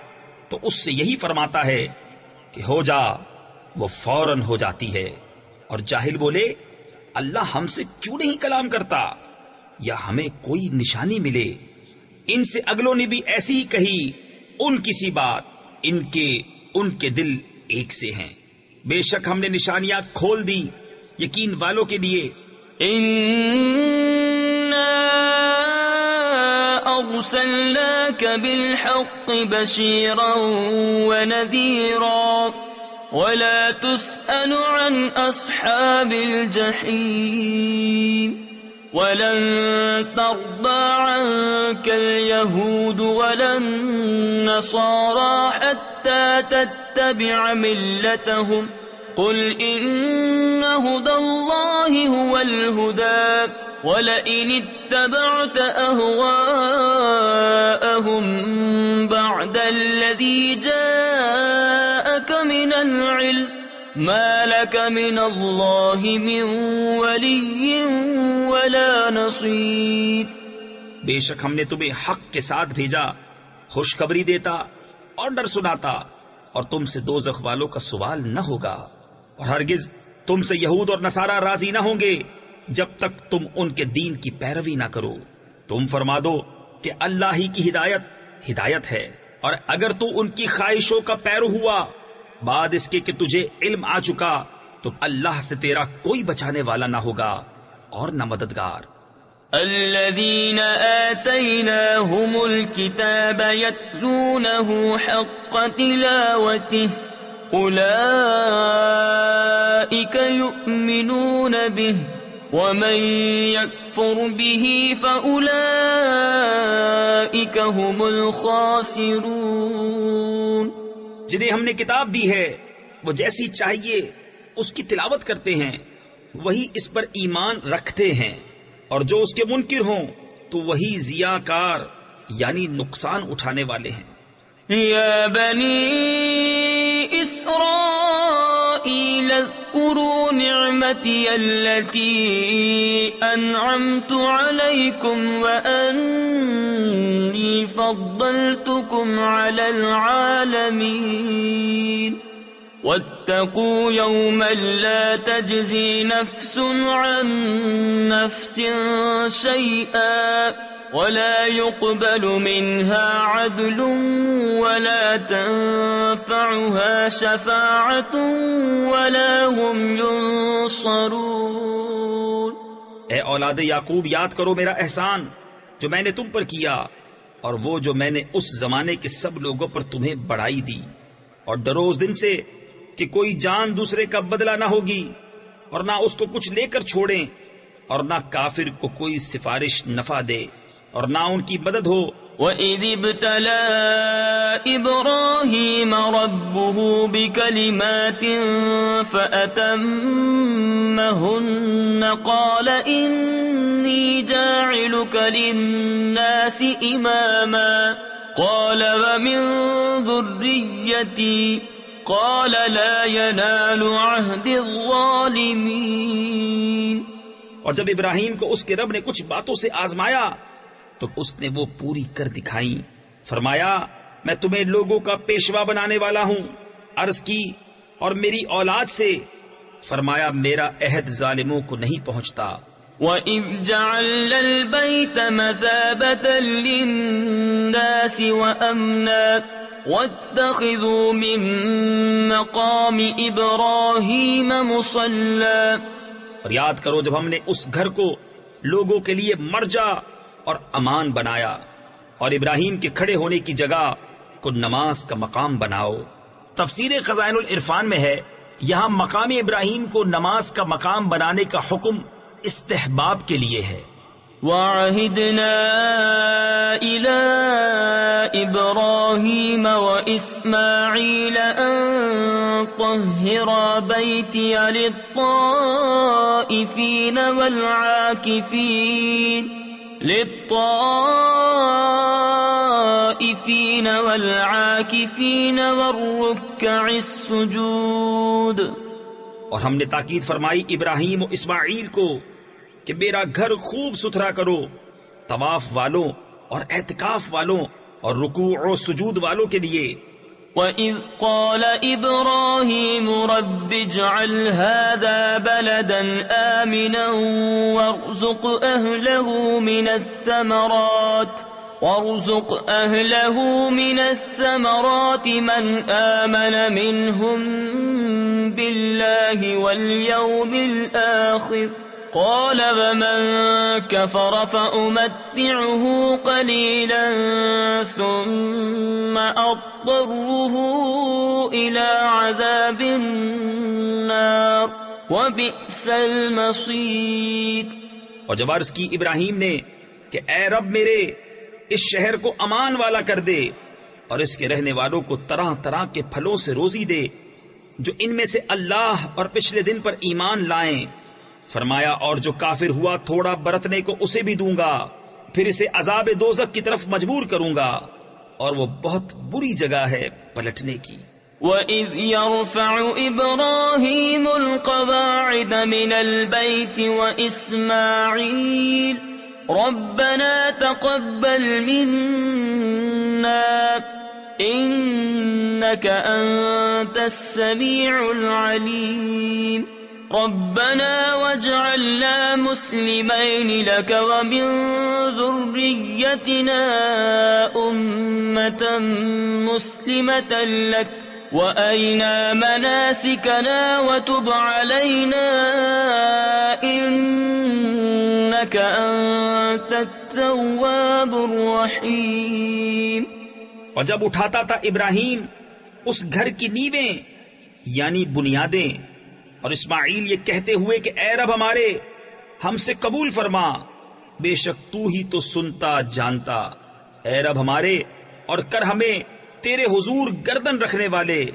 تو اس سے یہی فرماتا ہے کہ ہو جا، وہ فوراً ہو جاتی ہے. اور جاہل بولے اللہ ہم سے کیوں نہیں کلام کرتا یا ہمیں کوئی نشانی ملے. ان سے اگلوں نے بھی ایسی ہی کہی، ان کسی بات ان کے دل ایک سے ہیں. بے شک ہم نے نشانیاں کھول دی یقین والوں کے لیے. إِنَّا أَرْسَلْنَاكَ بِالْحَقِّ بَشِيرًا وَنَذِيرًا وَلَا تُسْأَلُ عَنْ أَصْحَابِ الْجَحِيمِ. وَلَن تَرْضَىٰ عَنكَ الْيَهُودُ وَلَا النَّصَارَىٰ حَتَّىٰ تَتَّبِعَ مِلَّتَهُمْ قُلْ إِنَّ هُدَى اللَّهِ هُوَ الْهُدَىٰ وَلَئِنِ اتَّبَعْتَ أَهْوَاءَهُم بَعْدَ الَّذِي جَاءَكَ مِنَ الْعِلْمِ مَا لَكَ مِنَ اللَّهِ مِن وَلِيٍّ وَلَا نَصِيرٍ. بے شک ہم نے تمہیں حق کے ساتھ بھیجا، خوشخبری دیتا اور ڈر سناتا، اور تم سے دوزخ والوں کا سوال نہ ہوگا، اور ہرگز تم سے یہود اور نصارہ راضی نہ ہوں گے جب تک تم ان کے دین کی پیروی نہ کرو. تم فرما دو کہ اللہ ہی کی ہدایت ہے، اور اگر تو ان کی خواہشوں کا پیرو ہوا بعد اس کے کہ تجھے علم آ چکا تو اللہ سے تیرا کوئی بچانے والا نہ ہوگا اور نہ مددگار. الذين آتيناهم الكتاب يتلونه حق تلاوته أولئك يؤمنون به ومن يكفر به فأولئك هم الخاسرون. جنہیں ہم نے کتاب دی ہے وہ جیسی چاہیے اس کی تلاوت کرتے ہیں، وہی اس پر ایمان رکھتے ہیں، اور جو اس کے منکر ہوں تو وہی ضیاءکار یعنی نقصان اٹھانے والے ہیں. یا بنی اسرائیل اذکروا نعمتی التي انعمت علیکم وانی فضلتکم علی العالمین. واتقوا يوما لا تجزي نفس عن نفس شيئا ولا يقبل منها عدل ولا تنفعها شفاعة ولا هم ينصرون. اے اولاد یعقوب، یاد کرو میرا احسان جو میں نے تم پر کیا، اور وہ جو میں نے اس زمانے کے سب لوگوں پر تمہیں بڑھائی دی، اور ڈرو اس دن سے کہ کوئی جان دوسرے کا بدلہ نہ ہوگی، اور نہ اس کو کچھ لے کر چھوڑیں، اور نہ کافر کو کوئی سفارش نفع دے. اور نہ ان کی مدد ہو۔ وَإِذِ ابْتَلَىٰ إِبْرَاهِيمَ رَبُّهُ بِكَلِمَاتٍ فَأَتَمَّهُنَّ قَالَ إِنِّي جَاعِلُكَ لِلنَّاسِ إِمَامًا قَالَ وَمِن ذُرِّيَّتِي قَالَ لَا يَنَالُ عَهْدِ الظَّالِمِينَ۔ اور جب ابراہیم کو اس کے رب نے کچھ باتوں سے آزمایا تو اس نے وہ پوری کر دکھائیں۔ فرمایا میں تمہیں لوگوں کا پیشوا بنانے والا ہوں۔ عرض کی اور میری اولاد سے؟ فرمایا میرا عہد ظالموں کو نہیں پہنچتا۔ وَإِذْ جَعَلْنَا الْبَيْتَ مَثَابَةً لِلنَّاسِ وَأَمْنًا وَاتَّخِذُوا مِن مَّقَامِ إِبْرَاهِيمَ مُصَلًّى۔ اور یاد کرو جب ہم نے اس گھر کو لوگوں کے لیے مرجع اور امان بنایا، اور ابراہیم کے کھڑے ہونے کی جگہ کو نماز کا مقام بناؤ۔ تفسیر خزائن العرفان میں ہے یہاں مقام ابراہیم کو نماز کا مقام بنانے کا حکم استحباب کے لیے ہے۔ وَعَهِدْنَا إِلَىٰ إِبْرَاهِيمَ وَإِسْمَاعِيلَ أَن طَهِّرَا بَيْتِيَ لِلطَّائِفِينَ وَالْعَاكِفِينَ وَالرُّكَّعِ السُّجُودِ۔ اور ہم نے تاکید فرمائی ابراہیم و اسماعیل کو کہ میرا گھر خوب ستھرا کرو، طواف والوں اور اعتکاف والوں اور رکوع و سجود والوں کے لیے۔ وَإِذْ قَالَ إِبْرَاهِيمُ رَبِّ اجْعَلْ هَٰذَا بَلَدًا آمِنًا وَارْزُقْ أَهْلَهُ مِنَ الثَّمَرَاتِ مَنْ آمَنَ مِنْهُم بِاللَّهِ وَالْيَوْمِ الْآخِرِ قَالَ وَمَن كَفَرَ فَأُمَتِّعُهُ قَلِيلًا ثُمَّ أَضْطَرُّهُ إِلَىٰ عَذَابِ النَّارِ وَبِئْسَ الْمَصِيرُ۔ اور جب عرض کی ابراہیم نے کہ اے رب میرے اس شہر کو امان والا کر دے اور اس کے رہنے والوں کو طرح طرح کے پھلوں سے روزی دے جو ان میں سے اللہ اور پچھلے دن پر ایمان لائیں۔ فرمایا اور جو کافر ہوا تھوڑا برتنے کو اسے بھی دوں گا، پھر اسے عذاب دوزخ کی طرف مجبور کروں گا، اور وہ بہت بری جگہ ہے پلٹنے کی۔ وَإِذْ يَرْفَعُ إِبْرَاهِيمُ الْقَوَاعِدَ مِنَ الْبَيْتِ وَإِسْمَاعِيلُ رَبَّنَا تَقَبَّلْ مِنَّا إِنَّكَ أَنتَ السَّمِيعُ الْعَلِيمُ رَبَّنَا وَاجْعَلْنَا مُسْلِمَيْنِ لَكَ وَمِن ذُرِّيَّتِنَا أُمَّةً مُّسْلِمَةً لَكَ وَأَرِنَا مَنَاسِكَنَا وَتُبْ عَلَيْنَا إِنَّكَ أَنتَ التَّوَّابُ الرَّحِيمُ۔ اور جب اٹھاتا تھا ابراہیم اس گھر کی نیویں یعنی بنیادیں، اور اسماعیل یہ کہتے ہوئے کہ اے رب ہمارے ہم سے قبول فرما، بے شک تو ہی تو سنتا جانتا، اے رب ہمارے اور کر ہمیں تیرے حضور گردن رکھنے والے،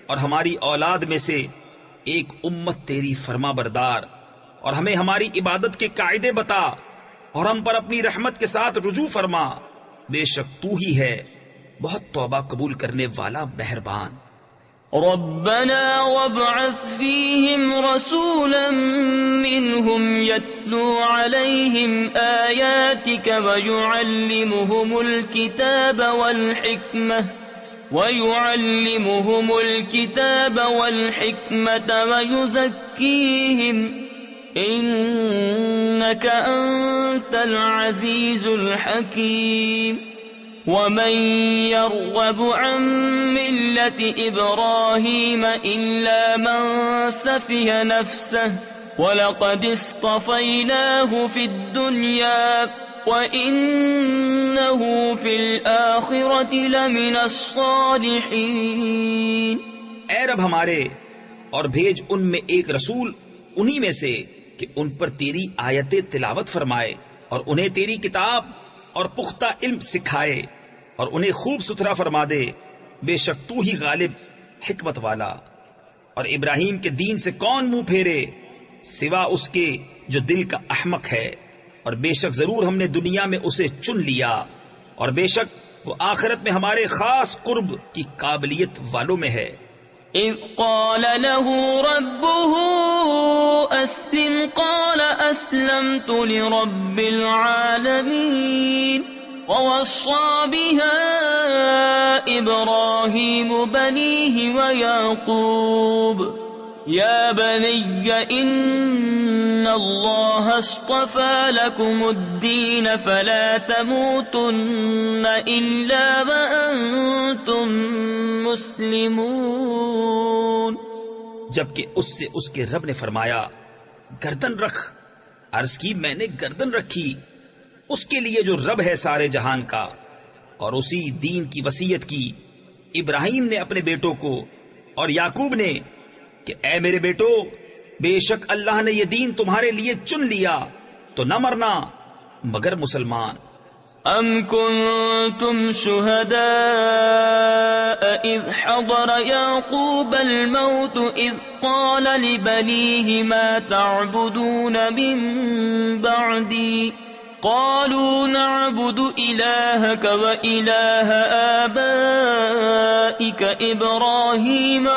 اور ہماری اولاد میں سے ایک امت تیری فرما بردار، اور ہمیں ہماری عبادت کے قاعدے بتا، اور ہم پر اپنی رحمت کے ساتھ رجوع فرما، بے شک تو ہی ہے بہت توبہ قبول کرنے والا مہربان۔ ربنا وابعث فيهم رسولا منهم يتلو عليهم آياتك ويعلمهم الكتاب والحكمة ويزكيهم إنك أنت العزيز الحكيم ومن يرغب عن ملة إبراهيم إلا من سفه نفسه ولقد اصطفيناه في الدنيا وإنه في الآخرة لمن الصالحين۔ اے رب ہمارے اور بھیج ان میں ایک رسول انہی میں سے کہ ان پر تیری آیتیں تلاوت فرمائے اور انہیں تیری کتاب اور پختہ علم سکھائے اور انہیں خوب ستھرا فرما دے، بے شک تو ہی غالب حکمت والا۔ اور ابراہیم کے دین سے کون منہ پھیرے سوا اس کے جو دل کا احمق ہے، اور بے شک ضرور ہم نے دنیا میں اسے چن لیا، اور بے شک وہ آخرت میں ہمارے خاص قرب کی قابلیت والوں میں ہے۔ إذ قال له ربه أسلم قال أسلمت لرب العالمين ووصى بها إبراهيم بنيه ويعقوب يا بني إن الله اصطفى لكم الدين فلا تموتن إلا وأنتم مسلمون۔ جبکہ اس سے اس کے رب نے فرمایا گردن رکھ، عرض کی میں نے گردن رکھی اس کے لیے جو رب ہے سارے جہان کا، اور اسی دین کی وصیت کی ابراہیم نے اپنے بیٹوں کو اور یعقوب نے کہ اے میرے بیٹو، بے شک اللہ نے یہ دین تمہارے لیے چن لیا تو نہ مرنا مگر مسلمان۔ أَمْ كُنْتُمْ شُهَدَاءَ إِذْ حَضَرَ يَعْقُوبَ الْمَوْتُ إِذْ قَالَ لِبَنِيهِ مَا تَعْبُدُونَ مِنْ بَعْدِي قَالُوا نَعْبُدُ إِلَٰهَكَ وَإِلَٰهَ آبَائِكَ إِبْرَاهِيمَ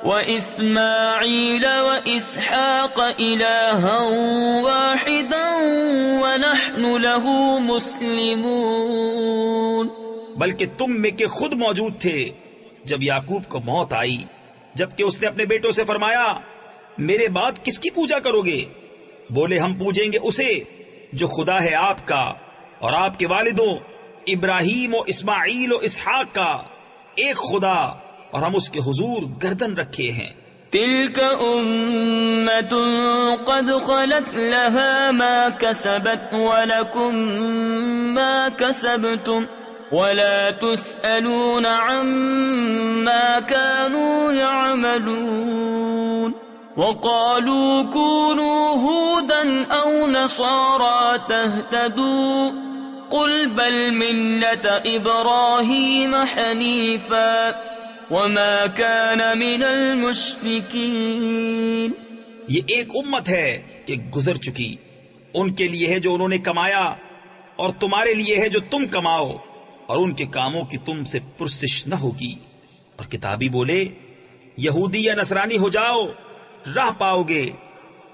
وَإِسْمَاعِيلَ وَإِسْحَاقَ إِلَٰهًا وَاحِدًا وَنَحْنُ لَهُ مُسْلِمُونَ۔ بلکہ تم میں کے خود موجود تھے جب یعقوب کو موت آئی، جبکہ اس نے اپنے بیٹوں سے فرمایا میرے بعد کس کی پوجا کرو گے؟ بولے ہم پوجیں گے اسے جو خدا ہے آپ کا اور آپ کے والدوں ابراہیم و اسماعیل و اسحاق کا، ایک خدا، اور ہم اس کے حضور گردن رکھے ہیں۔ تلك أمة قد خلت لها ما كسبت ولكم ما كسبتم ولا تسألون عما كانوا يعملون۔ وقالوا كونوا هودا أو نصارى تهتدوا قل بل ملة إبراهيم حنيفا وما كان من المشركين۔ یہ ایک امت ہے کہ گزر چکی، ان کے لیے ہے جو انہوں نے کمایا اور تمہارے لیے ہے جو تم کماؤ، اور ان کے کاموں کی تم سے پرسش نہ ہوگی۔ اور کتابی بولے یہودی یا نصرانی ہو جاؤ راہ پاؤ گے،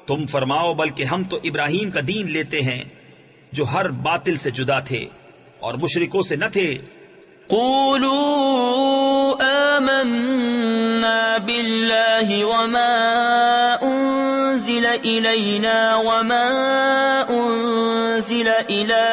تم فرماؤ بلکہ ہم تو ابراہیم کا دین لیتے ہیں جو ہر باطل سے جدا تھے اور مشرکوں سے نہ تھے۔ قولوا آمنا بالله وما أنزل إلينا وما أنزل إلى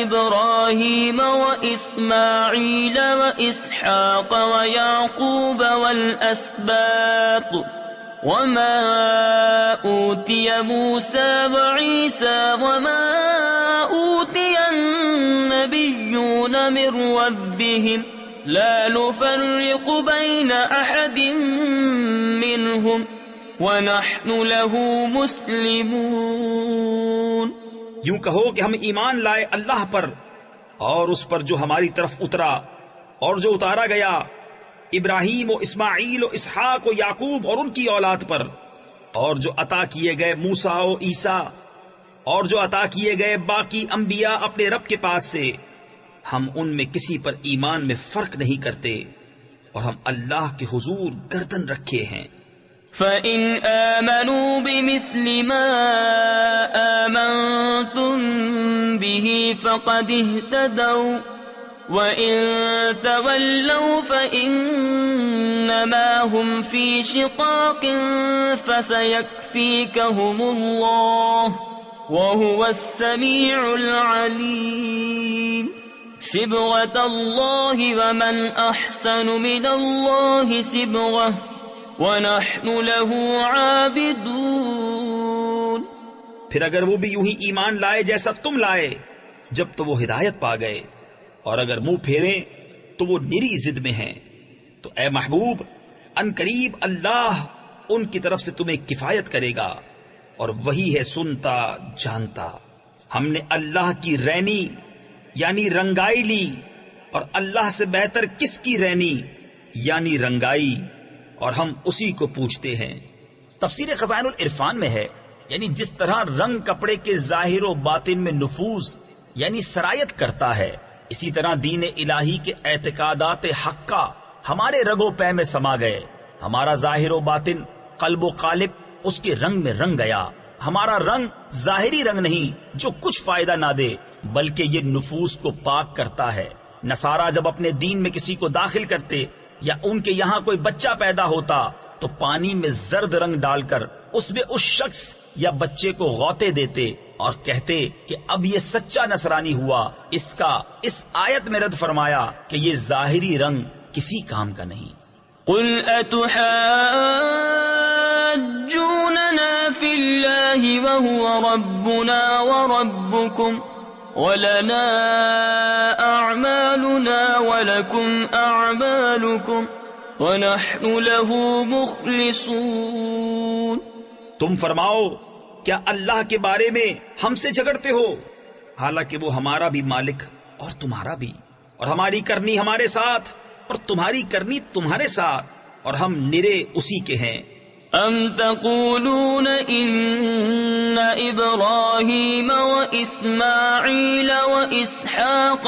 إبراهيم وإسماعيل وإسحاق ويعقوب والأسباط وما أوتي موسى وعيسى وما أوتي النبيون من ربهم لا نفرق بين أحد منهم وَنَحْنُ لَهُ مُسْلِمُونَ۔ یوں کہو کہ ہم ایمان لائے اللہ پر اور اس پر جو ہماری طرف اترا اور جو اتارا گیا ابراہیم و اسماعیل و اسحاق و یعقوب اور ان کی اولاد پر، اور جو عطا کیے گئے موسیٰ و عیسیٰ اور جو عطا کیے گئے باقی انبیاء اپنے رب کے پاس سے، ہم ان میں کسی پر ایمان میں فرق نہیں کرتے اور ہم اللہ کے حضور گردن رکھے ہیں۔ فَإِنْ آمَنُوا بِمِثْلِ مَا آمَنْتُمْ بِهِ فَقَدِ اهْتَدَوْا وَإِنْ تَوَلَّوْا فَإِنَّمَا هُمْ فِي شِقَاقٍ فَسَيَكْفِيكَهُمُ اللَّهُ وَهُوَ السَّمِيعُ الْعَلِيمُ۔ صِبْغَةَ اللَّهِ وَمَنْ أَحْسَنُ مِنَ اللَّهِ صِبْغَةً وَنَحْنُ لَهُ عَابِدُونَ۔ پھر اگر وہ بھی یوں ہی ایمان لائے جیسا تم لائے جب تو وہ ہدایت پا گئے، اور اگر منہ پھیریں تو وہ نری ضد میں ہیں۔ تو اے محبوب ان قریب اللہ ان کی طرف سے تمہیں کفایت کرے گا، اور وہی ہے سنتا جانتا۔ ہم نے اللہ کی رینی یعنی رنگائی لی، اور اللہ سے بہتر کس کی رینی یعنی رنگائی، اور ہم اسی کو پوچھتے ہیں۔ تفسیر خزائن العرفان میں ہے یعنی جس طرح رنگ کپڑے کے ظاہر و باطن میں نفوذ یعنی سرایت کرتا ہے، اسی طرح دین الہی کے اعتقادات حقہ ہمارے رگ و پے میں سما گئے۔ ہمارا ظاہر و باطن قلب و قالب اس کے رنگ میں رنگ گیا۔ ہمارا رنگ ظاہری رنگ نہیں جو کچھ فائدہ نہ دے، بلکہ یہ نفوس کو پاک کرتا ہے۔ نصارہ جب اپنے دین میں کسی کو داخل کرتے یا ان کے یہاں کوئی بچہ پیدا ہوتا تو پانی میں زرد رنگ ڈال کر اس میں اس شخص یا بچے کو غوطے دیتے اور کہتے کہ اب یہ سچا نصرانی ہوا۔ اس آیت میں رد فرمایا کہ یہ ظاہری رنگ کسی کام کا نہیں۔ قل اتحاجوننا فی اللہ وهو ربنا وربکم ولنا اعمالنا ولکم اعمالکم ونحن له مخلصون۔ تم فرماؤ کیا اللہ کے بارے میں ہم سے جھگڑتے ہو، حالانکہ وہ ہمارا بھی مالک اور تمہارا بھی، اور ہماری کرنی ہمارے ساتھ اور تمہاری کرنی تمہارے ساتھ، اور ہم نرے اسی کے ہیں۔ ام تقولون ان ابراہیم واسماعیل واسحاق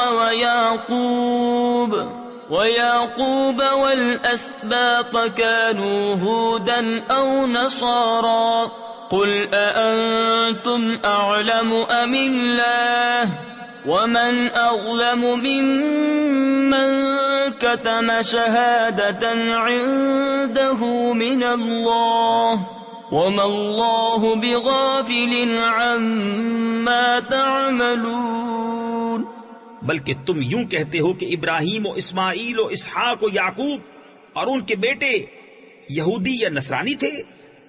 ويعقوب والأسباط كانوا هودا أو نصارا قل أأنتم أعلم أم الله ومن أظلم ممن كتم شهادة عنده من الله وما الله بغافل عما تعملون۔ بلکہ تم یوں کہتے ہو کہ ابراہیم و اسماعیل و اسحاق و یعقوب اور ان کے بیٹے یہودی یا نصرانی تھے۔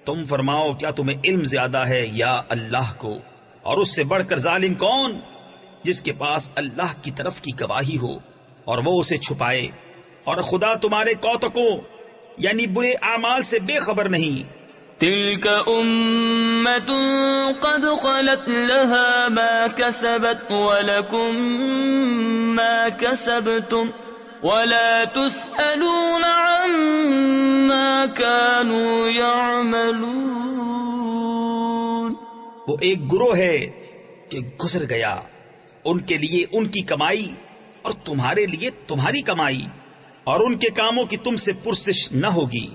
تم فرماؤ کیا تمہیں علم زیادہ ہے یا اللہ کو؟ اور اس سے بڑھ کر ظالم کون جس کے پاس اللہ کی طرف کی گواہی ہو اور وہ اسے چھپائے، اور خدا تمہارے کوتکوں یعنی برے اعمال سے بے خبر نہیں۔ تلك أمة قد خلت لها ما كسبت ولكم ما كسبتم ولا تسألون عما كانوا يعملون۔ وہ ایک گروہ ہے کہ گزر گیا، ان کے لیے ان کی کمائی اور تمہارے لیے تمہاری کمائی، اور ان کے کاموں کی تم سے پرسش نہ ہوگی۔